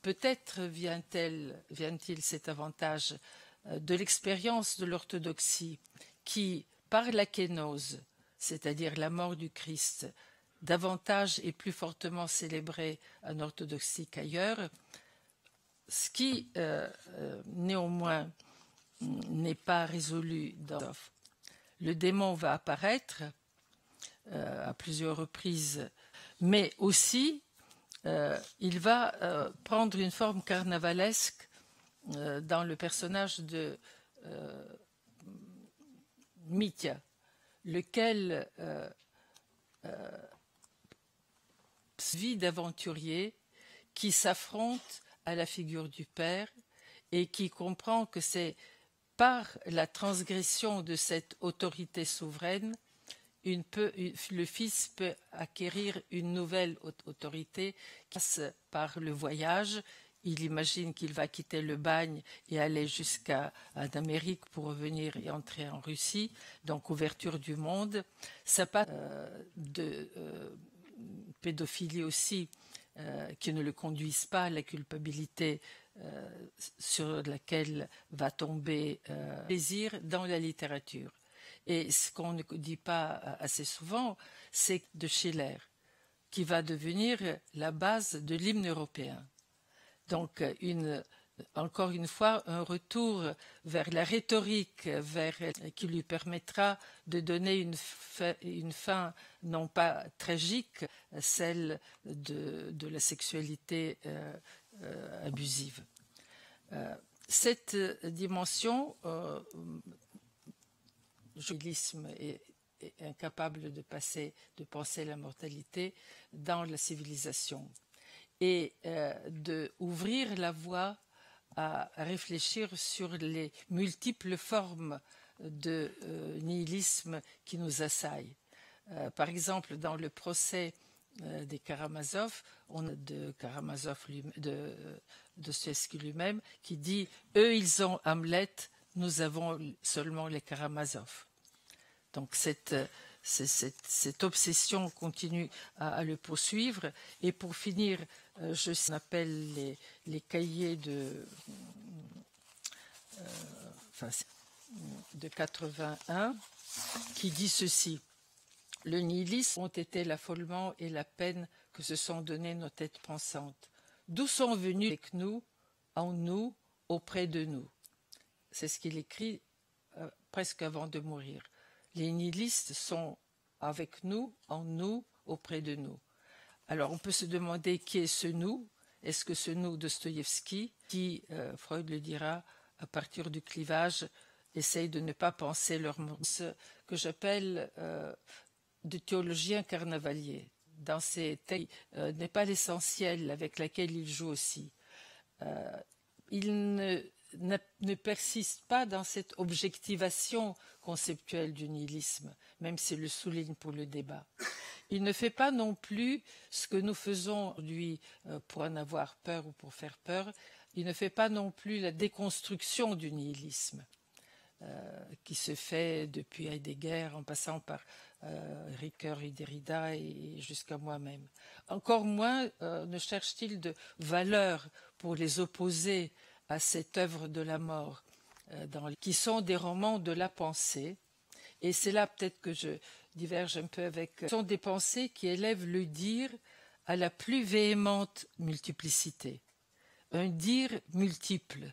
peut-être vient-il cet avantage de l'expérience de l'orthodoxie qui, par la kénose, c'est-à-dire la mort du Christ, davantage et plus fortement célébrée en orthodoxie qu'ailleurs, ce qui néanmoins n'est pas résolu dans le démon va apparaître à plusieurs reprises, mais aussi il va prendre une forme carnavalesque dans le personnage de Mitya, lequel vit d'aventurier qui s'affronte à la figure du père et qui comprend que c'est par la transgression de cette autorité souveraine, le fils peut acquérir une nouvelle autorité qui passe par le voyage. Il imagine qu'il va quitter le bagne et aller jusqu'à Amérique pour revenir et entrer en Russie, donc ouverture du monde. Ça passe de pédophilie aussi, qui ne le conduisent pas à la culpabilité sur laquelle va tomber plaisir dans la littérature. Et ce qu'on ne dit pas assez souvent, c'est de Schiller, qui va devenir la base de l'hymne européen. Donc, encore une fois, un retour vers la rhétorique, qui lui permettra de donner une fin non pas tragique, celle de la sexualité abusive. Cette dimension, le nihilisme est incapable de penser la mortalité dans la civilisation et d'ouvrir la voie à réfléchir sur les multiples formes de nihilisme qui nous assaillent. Par exemple, dans le procès des Karamazov, on a de Dostoïevski lui-même qui dit « Eux, ils ont Hamlet, nous avons seulement les Karamazov ». Donc cette obsession continue à le poursuivre. Et pour finir, je appelle les cahiers de 81 qui dit ceci. Le nihilisme ont été l'affolement et la peine que se sont données nos têtes pensantes. D'où sont venus avec nous, en nous, auprès de nous. C'est ce qu'il écrit presque avant de mourir. Les nihilistes sont avec nous, en nous, auprès de nous. Alors on peut se demander qui est ce nous. Est-ce que ce nous Dostoïevski, qui, Freud le dira, à partir du clivage, essaye de ne pas penser leur mort, ce que j'appelle de théologiens carnavaliers. dans ses textes n'est pas l'essentiel, avec laquelle il joue aussi. Il ne persiste pas dans cette objectivation conceptuelle du nihilisme, même s'il le souligne pour le débat. Il ne fait pas non plus ce que nous faisons aujourd'hui pour en avoir peur ou pour faire peur. Il ne fait pas non plus la déconstruction du nihilisme qui se fait depuis Heidegger en passant par Ricoeur et Derrida et jusqu'à moi-même. Encore moins ne cherche-t-il de valeur pour les opposer à cette œuvre de la mort, qui sont des romans de la pensée. Et c'est là peut-être que je diverge un peu avec... Ce sont des pensées qui élèvent le dire à la plus véhémente multiplicité. Un dire multiple,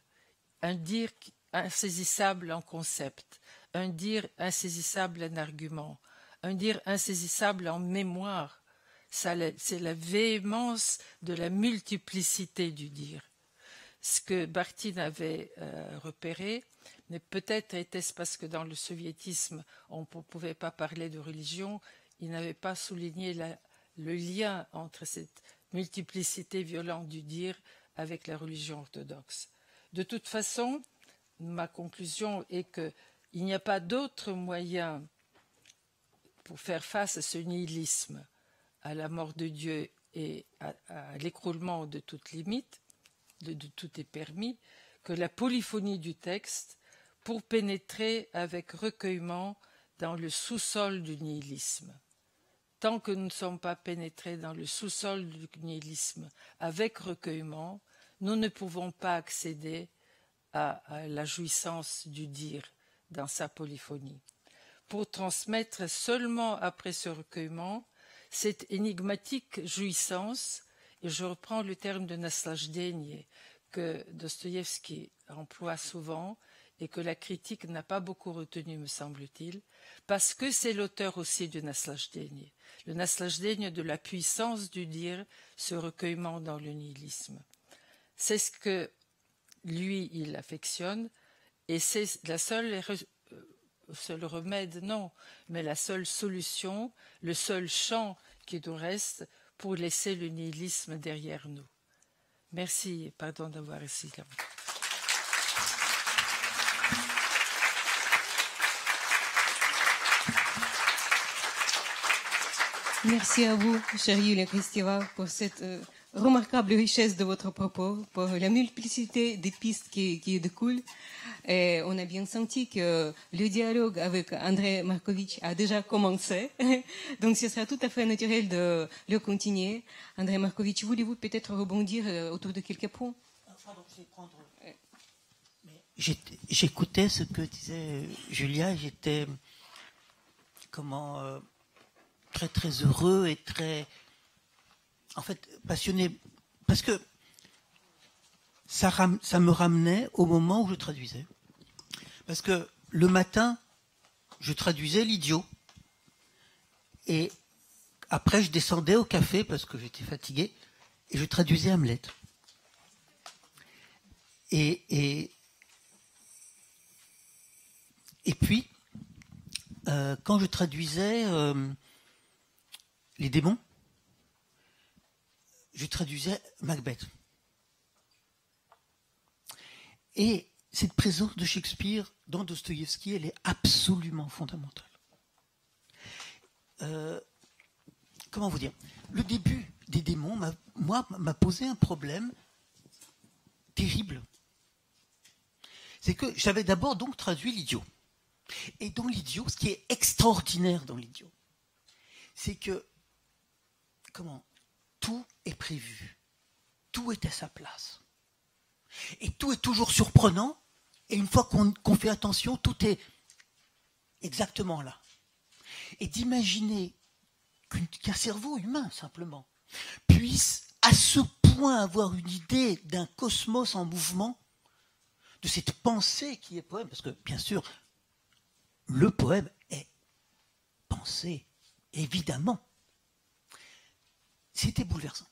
un dire insaisissable en concept, un dire insaisissable en argument, un dire insaisissable en mémoire. C'est la véhémence de la multiplicité du dire. Ce que Bakhtin avait repéré, mais peut-être était-ce parce que dans le soviétisme, on ne pouvait pas parler de religion, il n'avait pas souligné le lien entre cette multiplicité violente du dire avec la religion orthodoxe. De toute façon, ma conclusion est qu'il n'y a pas d'autre moyen pour faire face à ce nihilisme, à la mort de Dieu et à l'écroulement de toute limite, de tout est permis, que la polyphonie du texte pour pénétrer avec recueillement dans le sous-sol du nihilisme. Tant que nous ne sommes pas pénétrés dans le sous-sol du nihilisme avec recueillement, nous ne pouvons pas accéder à la jouissance du dire dans sa polyphonie. Pour transmettre seulement après ce recueillement cette énigmatique jouissance, et je reprends le terme de naslаждение que Dostoïevski emploie souvent et que la critique n'a pas beaucoup retenu, me semble-t-il, parce que c'est l'auteur aussi du naslаждение, le naslаждение de la puissance du dire, ce recueillement dans le nihilisme. C'est ce que lui, il affectionne, et c'est la seule remède, non, mais la seule solution, le seul champ qui nous reste pour laisser le nihilisme derrière nous. Merci et pardon d'avoir été là. Merci à vous, chère Yulia Kristeva, pour cette remarquable richesse de votre propos, pour la multiplicité des pistes qui découlent. Et on a bien senti que le dialogue avec Andrei Markovitch a déjà commencé, donc ce sera tout à fait naturel de le continuer. Andrei Markovitch, voulez-vous peut-être rebondir autour de quelques points? Pardon, je vais prendre... J'écoutais ce que disait Julia, j'étais très très heureux et très, en fait, passionné, parce que ça me ramenait au moment où je traduisais. Parce que le matin, je traduisais l'Idiot, et après je descendais au café parce que j'étais fatigué, et je traduisais Hamlet. Et puis, quand je traduisais les démons, je traduisais Macbeth. Et cette présence de Shakespeare dans Dostoïevski, elle est absolument fondamentale. Comment vous dire? Le début des démons, m'a posé un problème terrible. C'est que j'avais d'abord donc traduit l'Idiot. Et dans l'Idiot, ce qui est extraordinaire dans l'Idiot, c'est que tout est prévu, tout est à sa place. Et tout est toujours surprenant, et une fois qu'on fait attention, tout est exactement là. Et d'imaginer qu'un cerveau humain, simplement, puisse à ce point avoir une idée d'un cosmos en mouvement, de cette pensée qui est poème, parce que, bien sûr, le poème est pensé, évidemment. C'était bouleversant.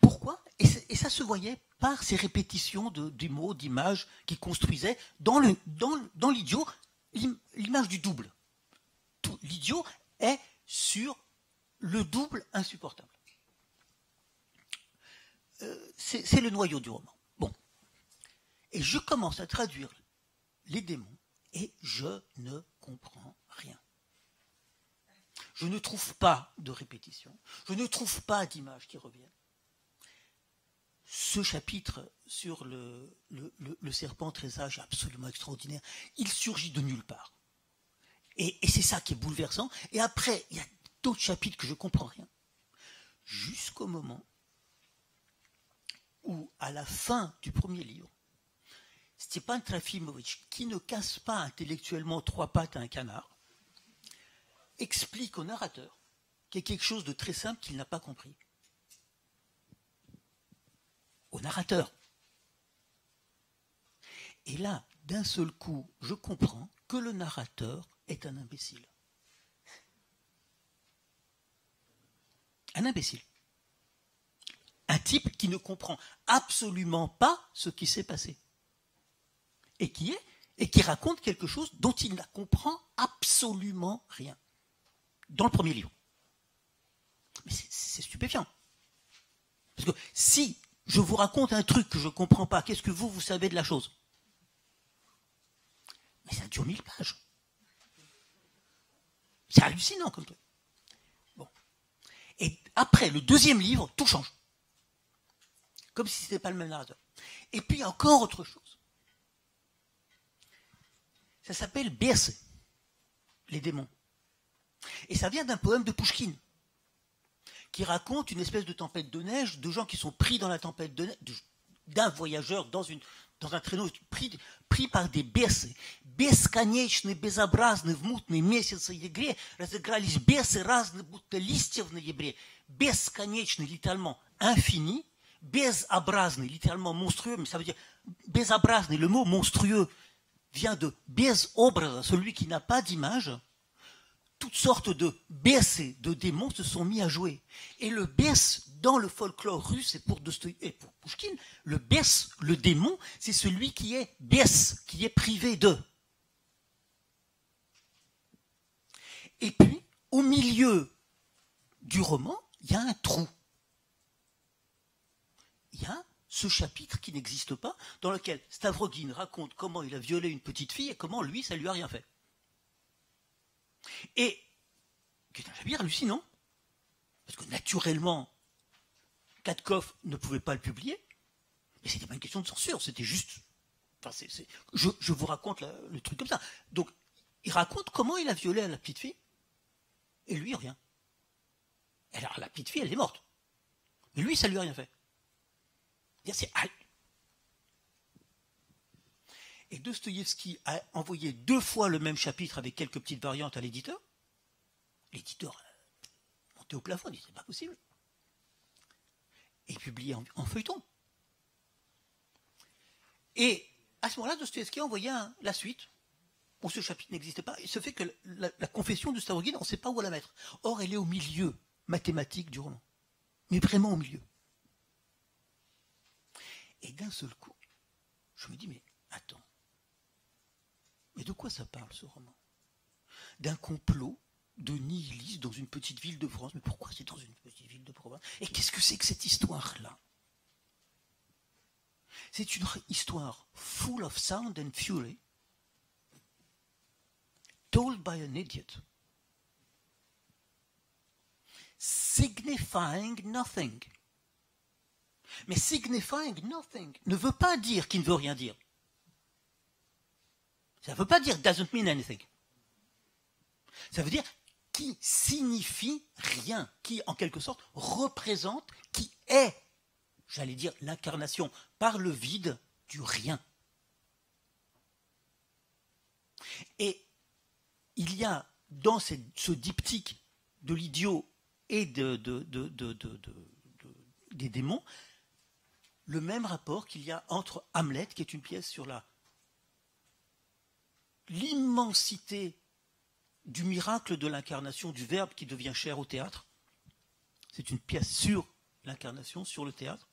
Pourquoi? Et ça se voyait par ces répétitions du mot, d'images qui construisaient dans l'Idiot l'image du double. L'Idiot est sur le double insupportable. C'est le noyau du roman. Bon. Et je commence à traduire les démons et je ne comprends rien. Je ne trouve pas de répétition. Je ne trouve pas d'images qui reviennent. Ce chapitre sur le serpent très sage est absolument extraordinaire. Il surgit de nulle part. Et c'est ça qui est bouleversant. Et après, il y a d'autres chapitres que je ne comprends rien. Jusqu'au moment où, à la fin du premier livre, Stepan Trafimovitch, qui ne casse pas intellectuellement 3 pattes à un canard, explique au narrateur qu'il y a quelque chose de très simple qu'il n'a pas compris. Au narrateur. Et là, d'un seul coup, je comprends que le narrateur est un imbécile. Un imbécile. Un type qui ne comprend absolument pas ce qui s'est passé. Et qui raconte quelque chose dont il ne comprend absolument rien. Dans le premier livre. Mais c'est stupéfiant. Parce que si je vous raconte un truc que je ne comprends pas, qu'est-ce que vous savez de la chose? Mais ça dure 1000 pages. C'est hallucinant comme truc. Bon. Et après, le deuxième livre, tout change. Comme si ce n'était pas le même narrateur. Et puis, encore autre chose. Ça s'appelle Bes, les démons. Et ça vient d'un poème de Pouchkine, qui raconte une espèce de tempête de neige, de gens qui sont pris dans la tempête de neige, d'un voyageur dans un traîneau pris par des бесы. Бесконечный, безобразный, в мутной месяце игре разыгрались бесы разные, будто листья в ноябре. Бесконечный, littéralement infini, безобразный, littéralement monstrueux, mais ça veut dire безобразный, le mot monstrueux vient de без образа, celui qui n'a pas d'image. Toutes sortes de bes, de démons se sont mis à jouer. Et le bes, dans le folklore russe et pour Pouchkine, le bes, le démon, c'est celui qui est bes, qui est privé de. Et puis, au milieu du roman, il y a un trou. Il y a ce chapitre qui n'existe pas, dans lequel Stavrogin raconte comment il a violé une petite fille et comment lui, ça lui a rien fait. Et qui est un chapitre hallucinant, parce que naturellement, Katkov ne pouvait pas le publier, mais c'était pas une question de censure, c'était juste. Enfin, je vous raconte le truc comme ça. Donc, il raconte comment il a violé la petite fille, et lui, rien. Alors, la petite fille, elle est morte. Mais lui, ça lui a rien fait. Et Dostoïevski a envoyé 2 fois le même chapitre avec quelques petites variantes à l'éditeur. L'éditeur a monté au plafond, il dit c'est pas possible. Et publié en feuilleton. Et à ce moment-là, Dostoïevski a envoyé la suite, où ce chapitre n'existait pas. Il se fait que la confession de Stavrogin, on ne sait pas où la mettre. Or, elle est au milieu mathématique du roman. Mais vraiment au milieu. Et d'un seul coup, je me dis, mais attends. Mais de quoi ça parle, ce roman? D'un complot de nihilistes dans une petite ville de France. Mais pourquoi c'est dans une petite ville de province? Et qu'est-ce que c'est que cette histoire-là? C'est une histoire full of sound and fury, told by an idiot, signifying nothing. Mais signifying nothing ne veut pas dire qu'il ne veut rien dire. Ça ne veut pas dire doesn't mean anything. Ça veut dire qui signifie rien, qui en quelque sorte représente, qui est, j'allais dire, l'incarnation par le vide du rien. Et il y a dans ce diptyque de l'idiot et des démons le même rapport qu'il y a entre Hamlet, qui est une pièce sur l'immensité du miracle de l'incarnation du Verbe qui devient chair au théâtre. C'est une pièce sur l'incarnation, sur le théâtre.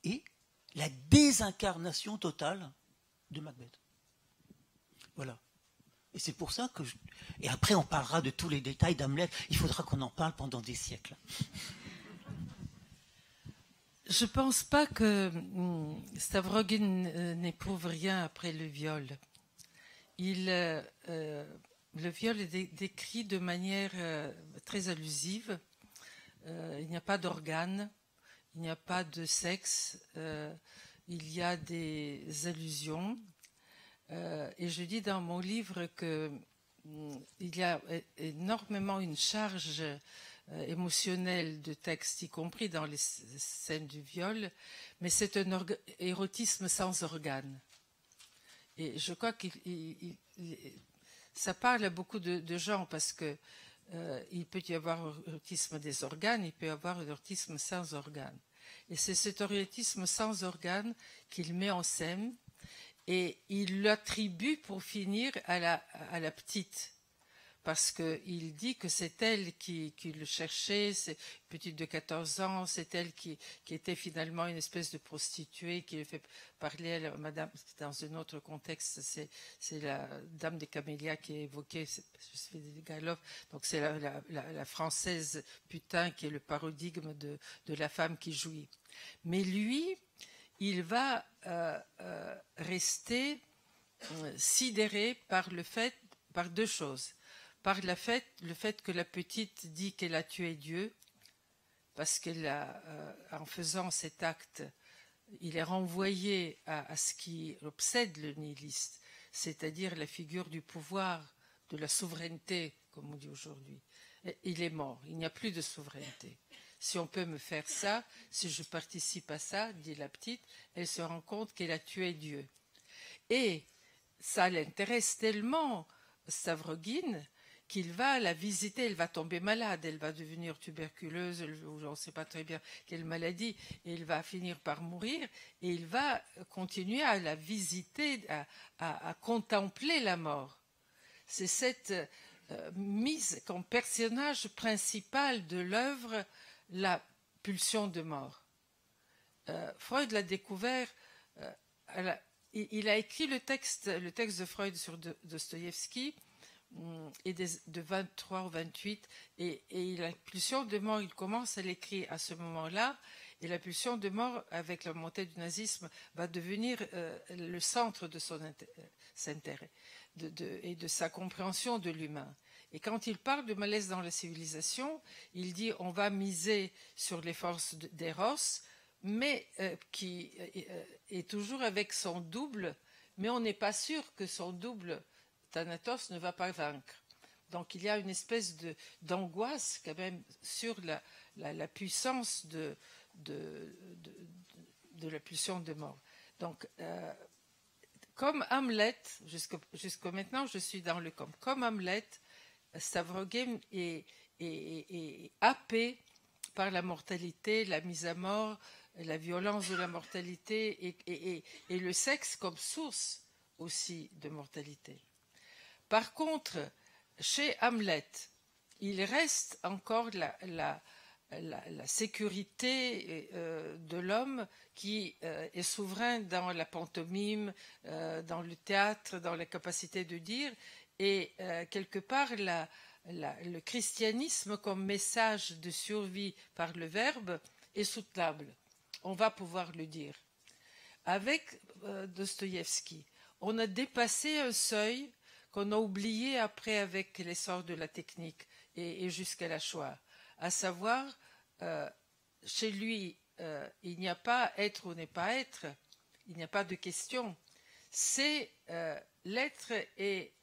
Et la désincarnation totale de Macbeth. Voilà. Et c'est pour ça que... Et après, on parlera de tous les détails d'Hamlet. Il faudra qu'on en parle pendant des siècles. Je pense pas que Stavrogin n'éprouve rien après le viol. Le viol est décrit de manière très allusive. Il n'y a pas d'organes, il n'y a pas de sexe, il y a des allusions. Et je dis dans mon livre que il y a énormément une charge émotionnelle de texte, y compris dans les scènes du viol, mais c'est un érotisme sans organes. Et je crois que ça parle à beaucoup de gens parce que il peut y avoir un érotisme des organes, il peut y avoir un érotisme sans organes. Et c'est cet érotisme sans organes qu'il met en scène et il l'attribue pour finir à la petite. Parce qu'il dit que c'est elle qui le cherchait, c'est une petite de 14 ans, c'est elle qui était finalement une espèce de prostituée, qui le fait parler à madame, dans un autre contexte, c'est la dame des camélias qui est évoquée, je suis des Galov, donc c'est la française putain qui est le paradigme de la femme qui jouit. Mais lui, il va rester sidéré par deux choses. Par le fait que la petite dit qu'elle a tué Dieu, parce en faisant cet acte, il est renvoyé à ce qui obsède le nihiliste, c'est-à-dire la figure du pouvoir, de la souveraineté, comme on dit aujourd'hui. Il est mort, il n'y a plus de souveraineté. Si on peut me faire ça, si je participe à ça, dit la petite, elle se rend compte qu'elle a tué Dieu. Et ça l'intéresse tellement, Stavrogin, qu'il va la visiter, elle va tomber malade, elle va devenir tuberculeuse, ou on ne sait pas très bien quelle maladie, et elle va finir par mourir, et il va continuer à la visiter, à contempler la mort. C'est cette mise comme personnage principal de l'œuvre, la pulsion de mort. Freud l'a découvert, il a écrit le texte de Freud sur Dostoïevski, et de 23 ou 28, et la pulsion de mort, il commence à l'écrire à ce moment-là, et la pulsion de mort, avec la montée du nazisme, va devenir le centre de son intérêt et de sa compréhension de l'humain. Et quand il parle de malaise dans la civilisation, il dit on va miser sur les forces d'Eros, mais qui est toujours avec son double, mais on n'est pas sûr que son double Thanatos ne va pas vaincre. Donc il y a une espèce d'angoisse quand même sur la puissance de la pulsion de mort. Donc comme Hamlet, jusqu'à maintenant je suis dans le comme Hamlet, Stavrogin est happé par la mortalité, la mise à mort, la violence de la mortalité et le sexe comme source aussi de mortalité. Par contre, chez Hamlet, il reste encore la sécurité de l'homme qui est souverain dans la pantomime, dans le théâtre, dans la capacité de dire, et quelque part le christianisme comme message de survie par le verbe est soutenable. On va pouvoir le dire. Avec Dostoïevski, on a dépassé un seuil qu'on a oublié après avec l'essor de la technique et jusqu'à la Shoah. À savoir, chez lui, il n'y a pas être ou n'est pas être, il n'y a pas de question. C'est l'être est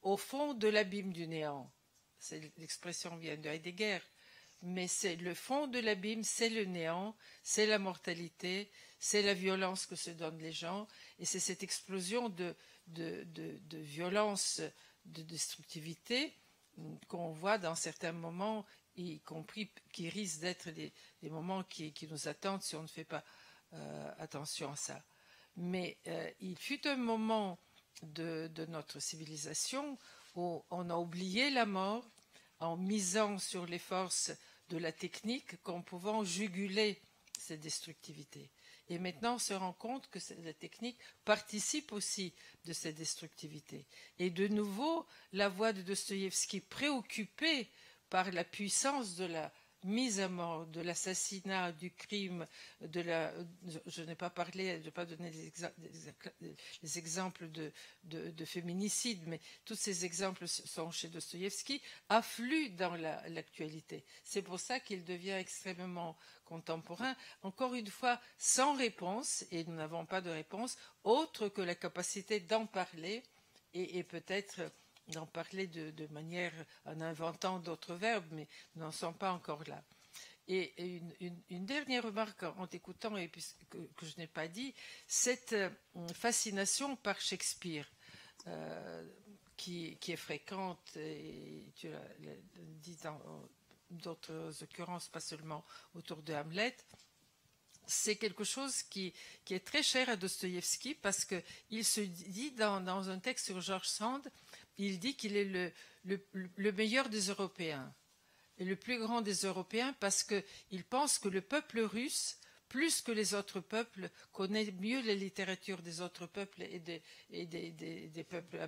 au fond de l'abîme du néant. L'expression vient de Heidegger, mais c'est le fond de l'abîme, c'est le néant, c'est la mortalité, c'est la violence que se donnent les gens, et c'est cette explosion de violence, de destructivité qu'on voit dans certains moments, y compris qui risquent d'être des moments qui nous attendent si on ne fait pas attention à ça. Mais il fut un moment de notre civilisation où on a oublié la mort en misant sur les forces de la technique comme pouvant juguler cette destructivité. Et maintenant, on se rend compte que la technique participe aussi de cette destructivité. Et de nouveau, la voix de Dostoïevski, préoccupée par la puissance de la mise à mort, de l'assassinat, du crime, je n'ai pas parlé, je n'ai pas donné les exemples de féminicide, mais tous ces exemples sont chez Dostoïevski, affluent dans l'actualité. C'est pour ça qu'il devient extrêmement contemporain, encore une fois, sans réponse, et nous n'avons pas de réponse, autre que la capacité d'en parler, et peut-être d'en parler de manière en inventant d'autres verbes, mais nous n'en sommes pas encore là. Et une dernière remarque en t'écoutant, et que je n'ai pas dit, cette fascination par Shakespeare, qui est fréquente, et tu l'as dit dans d'autres occurrences, pas seulement autour de Hamlet, c'est quelque chose qui est très cher à Dostoïevski, parce qu'il se dit dans un texte sur George Sand, il dit qu'il est le meilleur des Européens et le plus grand des Européens, parce qu'il pense que le peuple russe, plus que les autres peuples, connaît mieux la littérature des autres peuples et des peuples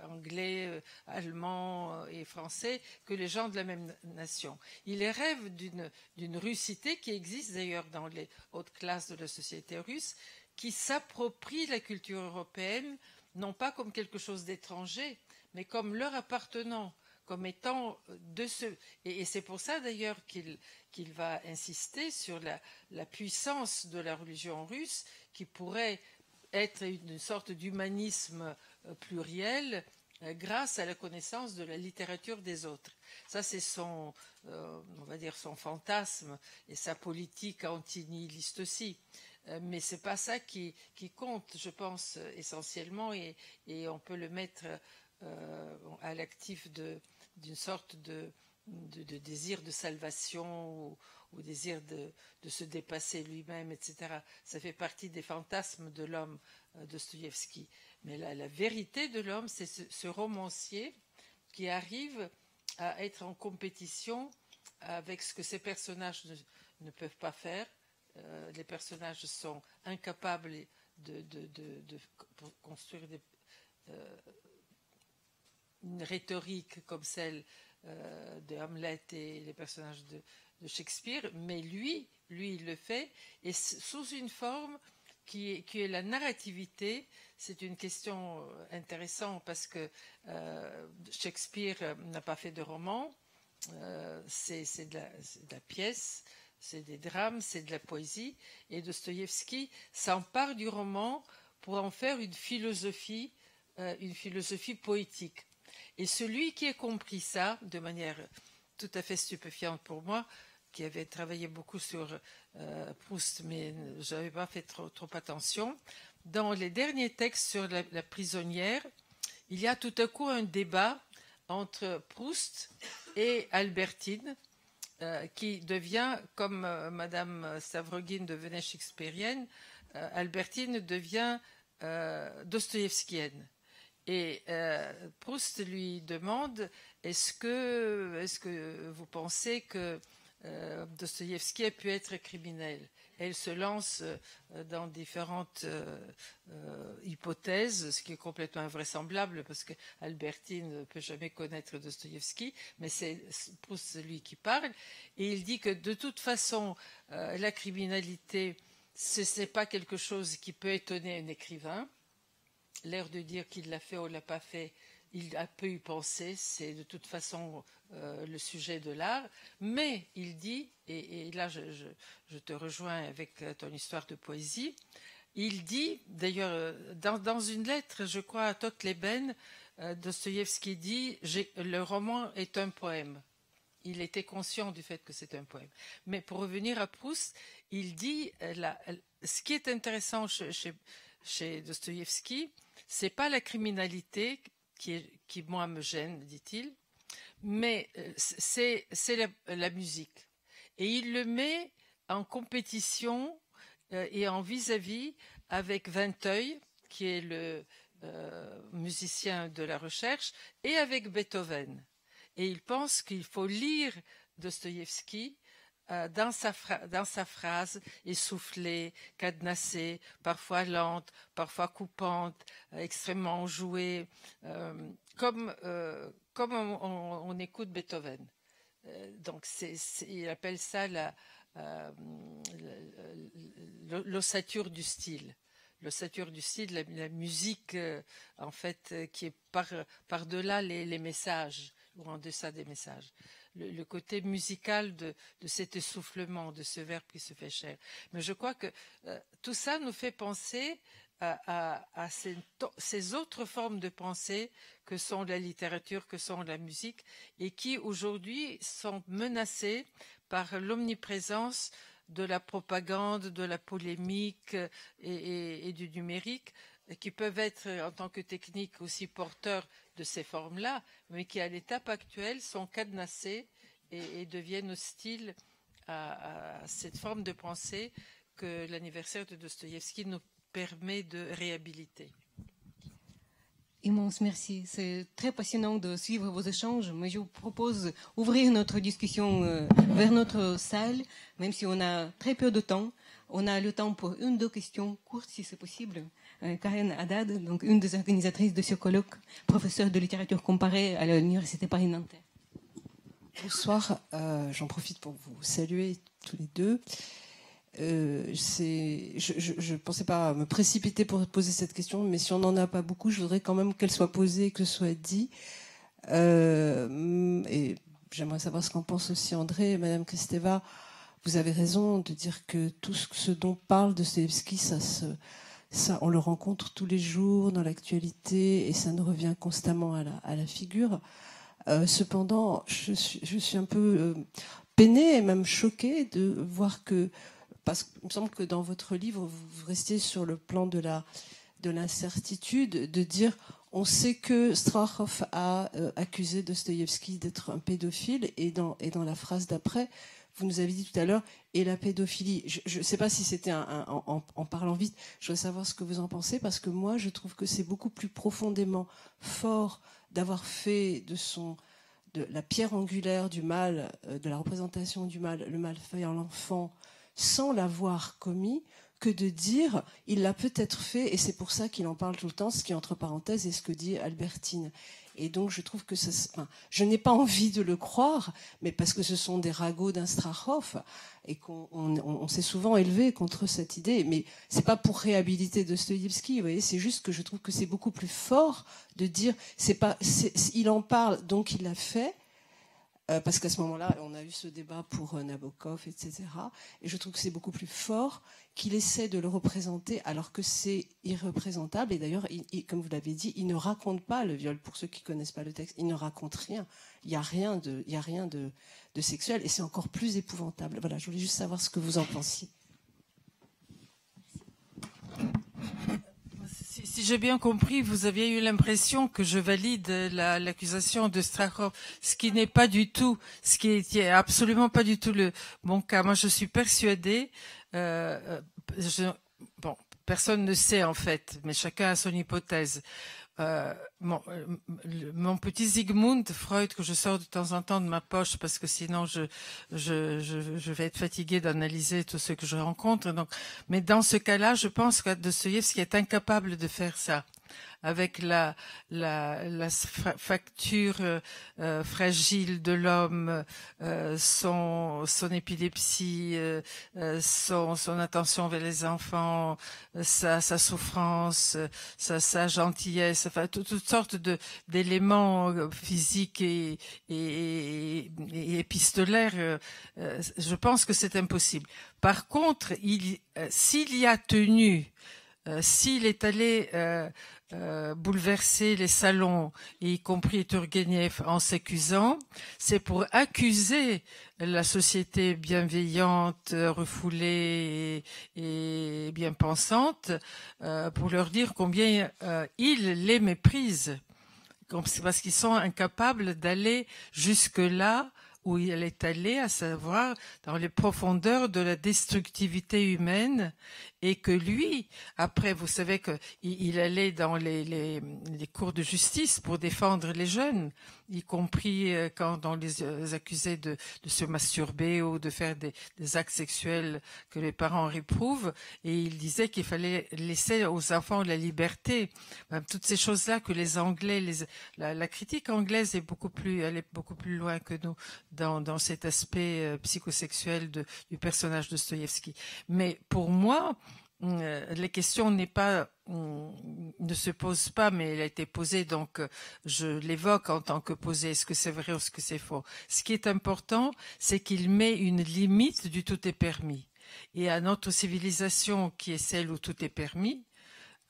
anglais, allemands et français que les gens de la même nation. Il rêve d'une russité qui existe d'ailleurs dans les hautes classes de la société russe, qui s'approprie la culture européenne, non pas comme quelque chose d'étranger, mais comme leur appartenant, comme étant de ceux. Et c'est pour ça d'ailleurs qu'il va insister sur la puissance de la religion russe, qui pourrait être une sorte d'humanisme pluriel grâce à la connaissance de la littérature des autres. Ça, c'est on va dire, son fantasme et sa politique antinihiliste aussi. Mais c'est pas ça qui compte, je pense, essentiellement, et on peut le mettre à l'actif d'une sorte de désir de salvation ou désir de se dépasser lui-même, etc. Ça fait partie des fantasmes de l'homme, Dostoïevski. Mais la vérité de l'homme, c'est ce romancier qui arrive à être en compétition avec ce que ces personnages ne peuvent pas faire. Les personnages sont incapables de construire une rhétorique comme celle de Hamlet et les personnages de Shakespeare, mais lui il le fait, et sous une forme qui est la narrativité. C'est une question intéressante parce que Shakespeare n'a pas fait de roman, c'est de la pièce, c'est des drames, c'est de la poésie, et Dostoïevski s'empare du roman pour en faire une philosophie poétique. Et celui qui a compris ça de manière tout à fait stupéfiante pour moi, qui avait travaillé beaucoup sur Proust, mais je n'avais pas fait trop attention, dans les derniers textes sur la prisonnière, il y a tout à coup un débat entre Proust et Albertine, qui devient, comme Madame Stavrogin devenait shakespearienne, Albertine devient dostoïevskienne. Et Proust lui demande, est-ce que vous pensez que Dostoïevski a pu être criminel? Et elle se lance dans différentes hypothèses, ce qui est complètement invraisemblable parce que Albertine ne peut jamais connaître Dostoïevski, mais c'est Proust lui qui parle, et il dit que de toute façon la criminalité, ce n'est pas quelque chose qui peut étonner un écrivain. L'air de dire qu'il l'a fait ou l'a pas fait, il a peu y penser, c'est de toute façon le sujet de l'art. Mais il dit, et là je te rejoins avec ton histoire de poésie, il dit, d'ailleurs dans une lettre, je crois à Tocleben, Dostoïevski dit, le roman est un poème. Il était conscient du fait que c'est un poème. Mais pour revenir à Proust, il dit, ce qui est intéressant chez Dostoïevski, c'est pas la criminalité qui moi me gêne, dit-il, mais c'est la musique. Et il le met en compétition et en vis-à-vis avec Vinteuil, qui est le musicien de la recherche, et avec Beethoven. Et il pense qu'il faut lire Dostoïevski dans sa phrase, essoufflée, cadenassée, parfois lente, parfois coupante, extrêmement enjouée, comme on écoute Beethoven. Donc il appelle ça l'ossature du style. L'ossature du style, la musique en fait qui est par-delà les messages ou en deçà des messages. Le côté musical de cet essoufflement, de ce verbe qui se fait chair. Mais je crois que tout ça nous fait penser à ces autres formes de pensée que sont la littérature, que sont la musique, et qui aujourd'hui sont menacées par l'omniprésence de la propagande, de la polémique et du numérique, qui peuvent être en tant que technique aussi porteurs de ces formes-là, mais qui à l'étape actuelle sont cadenassées et deviennent hostiles à cette forme de pensée que l'anniversaire de Dostoïevski nous permet de réhabiliter. Immense merci. C'est très passionnant de suivre vos échanges, mais je vous propose d'ouvrir notre discussion vers notre salle, même si on a très peu de temps. On a le temps pour 1-2 questions courtes, si c'est possible. Karen Haddad, donc une des organisatrices de ce colloque, professeure de littérature comparée à l'Université Paris-Nanterre. Bonsoir, j'en profite pour vous saluer tous les deux. Je ne pensais pas me précipiter pour poser cette question, mais si on n'en a pas beaucoup, je voudrais quand même qu'elle soit posée, que ce soit dit. Et j'aimerais savoir ce qu'en pense aussi André et Madame Kristeva. Vous avez raison de dire que tout ce dont parle Dostoïevski, ça, on le rencontre tous les jours dans l'actualité et ça nous revient constamment à la figure. Cependant, je suis un peu peinée et même choquée de voir que, parce qu'il me semble que dans votre livre, vous restez sur le plan de l'incertitude, de dire on sait que Strachov a accusé Dostoïevski d'être un pédophile, et dans la phrase d'après, vous nous avez dit tout à l'heure, et la pédophilie. Je ne sais pas si c'était en parlant vite, je voudrais savoir ce que vous en pensez, parce que moi, je trouve que c'est beaucoup plus profondément fort d'avoir fait de la pierre angulaire du mal, de la représentation du mal, le mal fait en l'enfant, sans l'avoir commis, que de dire il l'a peut-être fait, et c'est pour ça qu'il en parle tout le temps, ce qui, entre parenthèses, est ce que dit Albertine. Et donc je trouve que je n'ai pas envie de le croire, mais parce que ce sont des ragots d'un Strachov et qu'on s'est souvent élevé contre cette idée. Mais c'est pas pour réhabiliter Dostoïevski, vous voyez, c'est juste que je trouve que c'est beaucoup plus fort de dire il en parle, donc il l'a fait. Parce qu'à ce moment-là, on a eu ce débat pour Nabokov, etc. Et je trouve que c'est beaucoup plus fort qu'il essaie de le représenter alors que c'est irreprésentable. Et d'ailleurs, comme vous l'avez dit, il ne raconte pas le viol. Pour ceux qui ne connaissent pas le texte, il ne raconte rien. Il n'y a rien de sexuel. Et c'est encore plus épouvantable. Voilà, je voulais juste savoir ce que vous en pensiez. Si j'ai bien compris, vous aviez eu l'impression que je valide l'accusation de Strachov, ce qui n'est pas du tout, ce qui est absolument pas du tout mon cas. Moi, je suis persuadée, bon, personne ne sait en fait, mais chacun a son hypothèse. Mon petit Sigmund Freud, que je sors de temps en temps de ma poche parce que sinon je vais être fatiguée d'analyser tout ce que je rencontre. Donc, mais dans ce cas-là, je pense que Dostoïevski est incapable de faire ça. Avec la facture fragile de l'homme, son épilepsie, son attention vers les enfants, sa souffrance, sa gentillesse, enfin toutes sortes d'éléments physiques et épistolaires. Je pense que c'est impossible. Par contre, s'il y a tenu, s'il est allé bouleverser les salons, y compris Turgenev, en s'accusant, c'est pour accuser la société bienveillante, refoulée et bien pensante, pour leur dire combien ils les méprisent, parce qu'ils sont incapables d'aller jusque-là où il est allé, à savoir dans les profondeurs de la destructivité humaine, et que lui, après, vous savez qu'il allait dans les cours de justice pour défendre les jeunes, y compris quand on les accusait de se masturber ou de faire des actes sexuels que les parents réprouvent, et il disait qu'il fallait laisser aux enfants la liberté. Toutes ces choses-là que les Anglais, la critique anglaise est beaucoup plus loin que nous dans cet aspect psychosexuel du personnage de Dostoïevski. Mais pour moi, la question ne se pose pas, mais elle a été posée, donc je l'évoque en tant que posée. Est-ce que c'est vrai ou est-ce que c'est faux? Ce qui est important, c'est qu'il met une limite du tout est permis. Et à notre civilisation, qui est celle où tout est permis,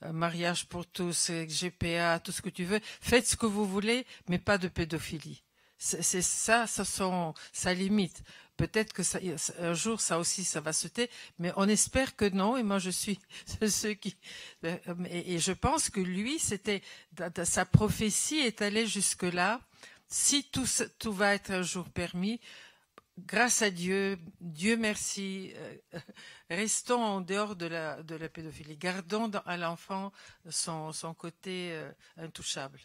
mariage pour tous, GPA, tout ce que tu veux, faites ce que vous voulez, mais pas de pédophilie. C'est ça, sa limite. Peut-être que un jour, ça aussi, ça va sauter, mais on espère que non. Et moi, je suis ceux qui... Et je pense que lui, sa prophétie est allée jusque-là. Si tout va être un jour permis, grâce à Dieu, Dieu merci, restons en dehors de la pédophilie. Gardons à l'enfant son côté intouchable.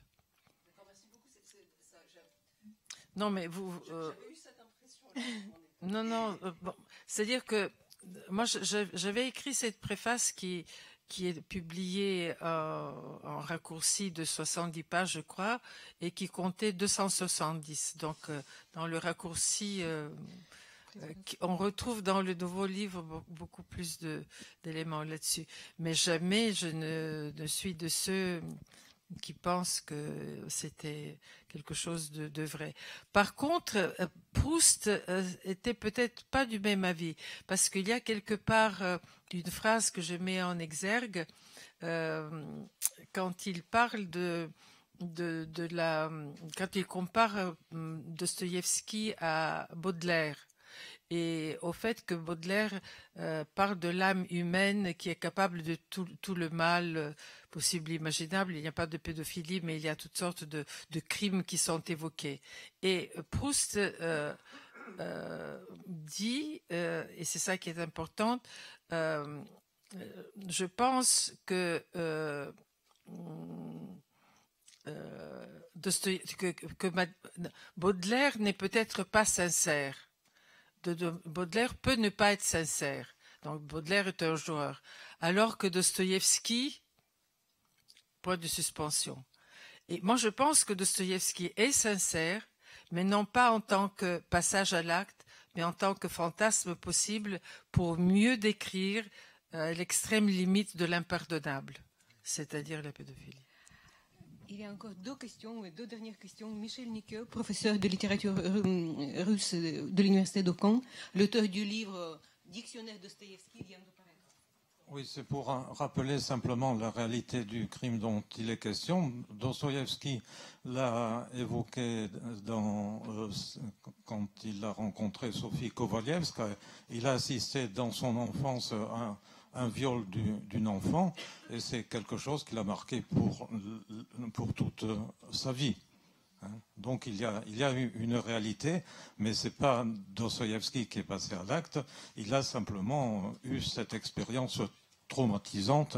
Non, mais vous... J'avais eu cette impression. Non, bon, c'est-à-dire que moi, j'avais écrit cette préface qui est publiée en raccourci de 70 pages, je crois, et qui comptait 270. Donc, dans le raccourci, on retrouve dans le nouveau livre beaucoup plus d'éléments là-dessus. Mais jamais je ne suis de ceux qui pensent que c'était quelque chose de vrai. Par contre, Proust était peut-être pas du même avis, parce qu'il y a quelque part une phrase que je mets en exergue quand il parle quand il compare Dostoïevski à Baudelaire. Et au fait que Baudelaire parle de l'âme humaine qui est capable de tout le mal possible et imaginable. Il n'y a pas de pédophilie, mais il y a toutes sortes de crimes qui sont évoqués. Et Proust dit, et c'est ça qui est important, je pense que Baudelaire n'est peut-être pas sincère. Baudelaire peut ne pas être sincère. Donc Baudelaire est un joueur. Alors que Dostoïevski, point de suspension. Et moi je pense que Dostoïevski est sincère, mais non pas en tant que passage à l'acte, mais en tant que fantasme possible pour mieux décrire l'extrême limite de l'impardonnable, c'est-à-dire la pédophilie. Il y a encore deux dernières questions. Michel Niqueux, professeur de littérature russe de l'Université de Caen, l'auteur du livre Dictionnaire Dostoïevski vient de paraître. Oui, c'est pour rappeler simplement la réalité du crime dont il est question. Dostoïevski l'a évoqué quand il a rencontré Sophie Kovalyevska. Il a assisté dans son enfance à un viol d'une enfant, et c'est quelque chose qui l'a marqué pour toute sa vie. Donc il y a eu une réalité, mais c'est pas Dostoïevski qui est passé à l'acte. Il a simplement eu cette expérience traumatisante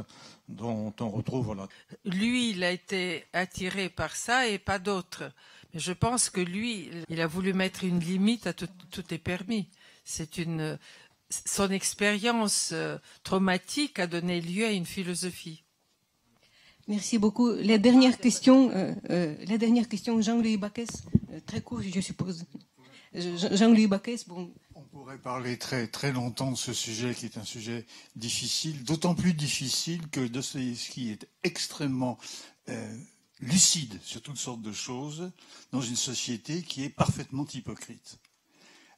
dont on retrouve là. Lui, il a été attiré par ça et pas d'autres. Mais je pense que lui, il a voulu mettre une limite à tout est permis. Son expérience traumatique a donné lieu à une philosophie. Merci beaucoup. La dernière question, Jean-Louis Baquès, très court, je suppose. Jean-Louis Baquès, bon. On pourrait parler très, très longtemps de ce sujet qui est un sujet difficile, d'autant plus difficile que Dostoïevski est extrêmement lucide sur toutes sortes de choses dans une société qui est parfaitement hypocrite.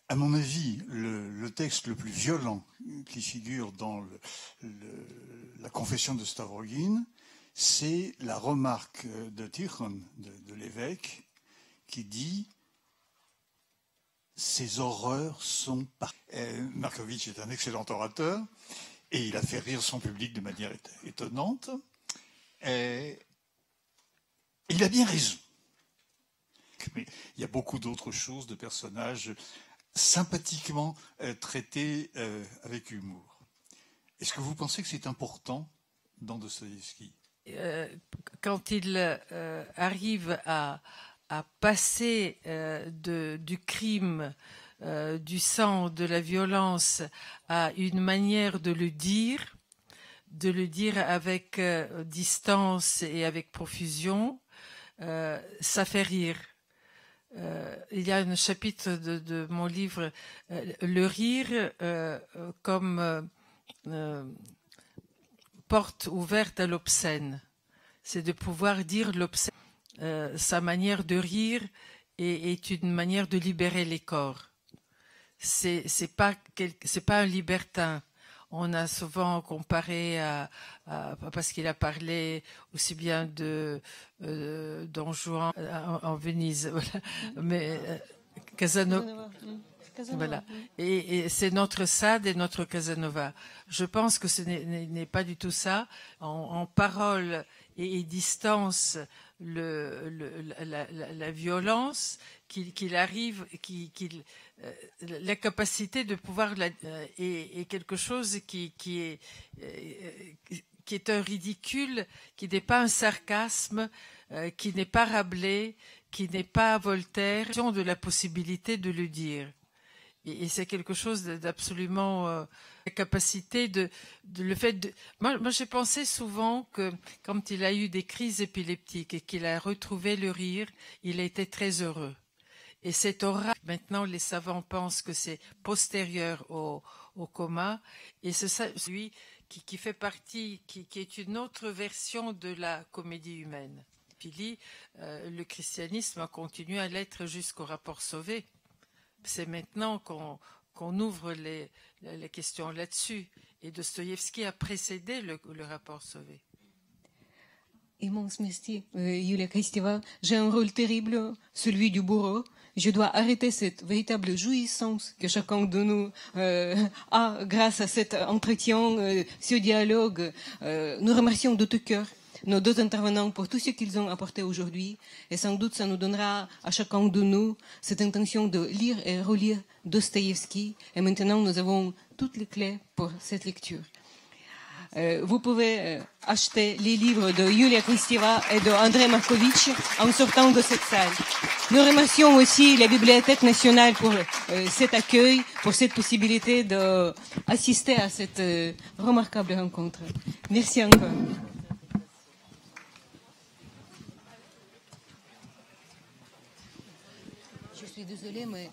À mon avis, le texte le plus violent qui figure dans la confession de Stavrogin, c'est la remarque de Tikhon, de l'évêque, qui dit « Ces horreurs sont... » Markovitch est un excellent orateur, et il a fait rire son public de manière étonnante. Et il a bien raison. Mais il y a beaucoup d'autres choses, de personnages sympathiquement traités avec humour. Est-ce que vous pensez que c'est important dans Dostoïevski? Quand il arrive à passer du crime, du sang, de la violence à une manière de le dire avec distance et avec profusion, ça fait rire. Il y a un chapitre de mon livre, le rire comme porte ouverte à l'obscène. C'est de pouvoir dire l'obscène. Sa manière de rire est une manière de libérer les corps. C'est pas un libertin. On a souvent comparé parce qu'il a parlé aussi bien de Don Juan en Venise, voilà. Mais Casanova. Voilà. Et c'est notre Sade et notre Casanova. Je pense que ce n'est pas du tout ça. En parole et distance la violence, qu'il arrive, la capacité de pouvoir est quelque chose qui est un ridicule, qui n'est pas un sarcasme, qui n'est pas Rabelais, qui n'est pas Voltaire, de la possibilité de le dire. Et c'est quelque chose d'absolument la capacité de le fait de. Moi j'ai pensé souvent que quand il a eu des crises épileptiques et qu'il a retrouvé le rire, il a été très heureux. Et cet aura, maintenant les savants pensent que c'est postérieur au coma, et c'est ça, lui qui fait partie, qui est une autre version de la comédie humaine. Puis le christianisme a continué à l'être jusqu'au rapport Sauvé. C'est maintenant qu'on ouvre les questions là-dessus. Et Dostoïevski a précédé le rapport Sauvé. Immense merci, Yulia Kristeva. J'ai un rôle terrible, celui du bourreau. Je dois arrêter cette véritable jouissance que chacun de nous a grâce à cet entretien, ce dialogue. Nous remercions de tout cœur nos deux intervenants pour tout ce qu'ils ont apporté aujourd'hui. Et sans doute, ça nous donnera à chacun de nous cette intention de lire et relire Dostoïevski. Et maintenant, nous avons toutes les clés pour cette lecture. Vous pouvez acheter les livres de Yulia Kristeva et de Andrei Markovitch en sortant de cette salle. Nous remercions aussi la Bibliothèque nationale pour cet accueil, pour cette possibilité d'assister à cette remarquable rencontre. Merci encore. Je suis désolée, mais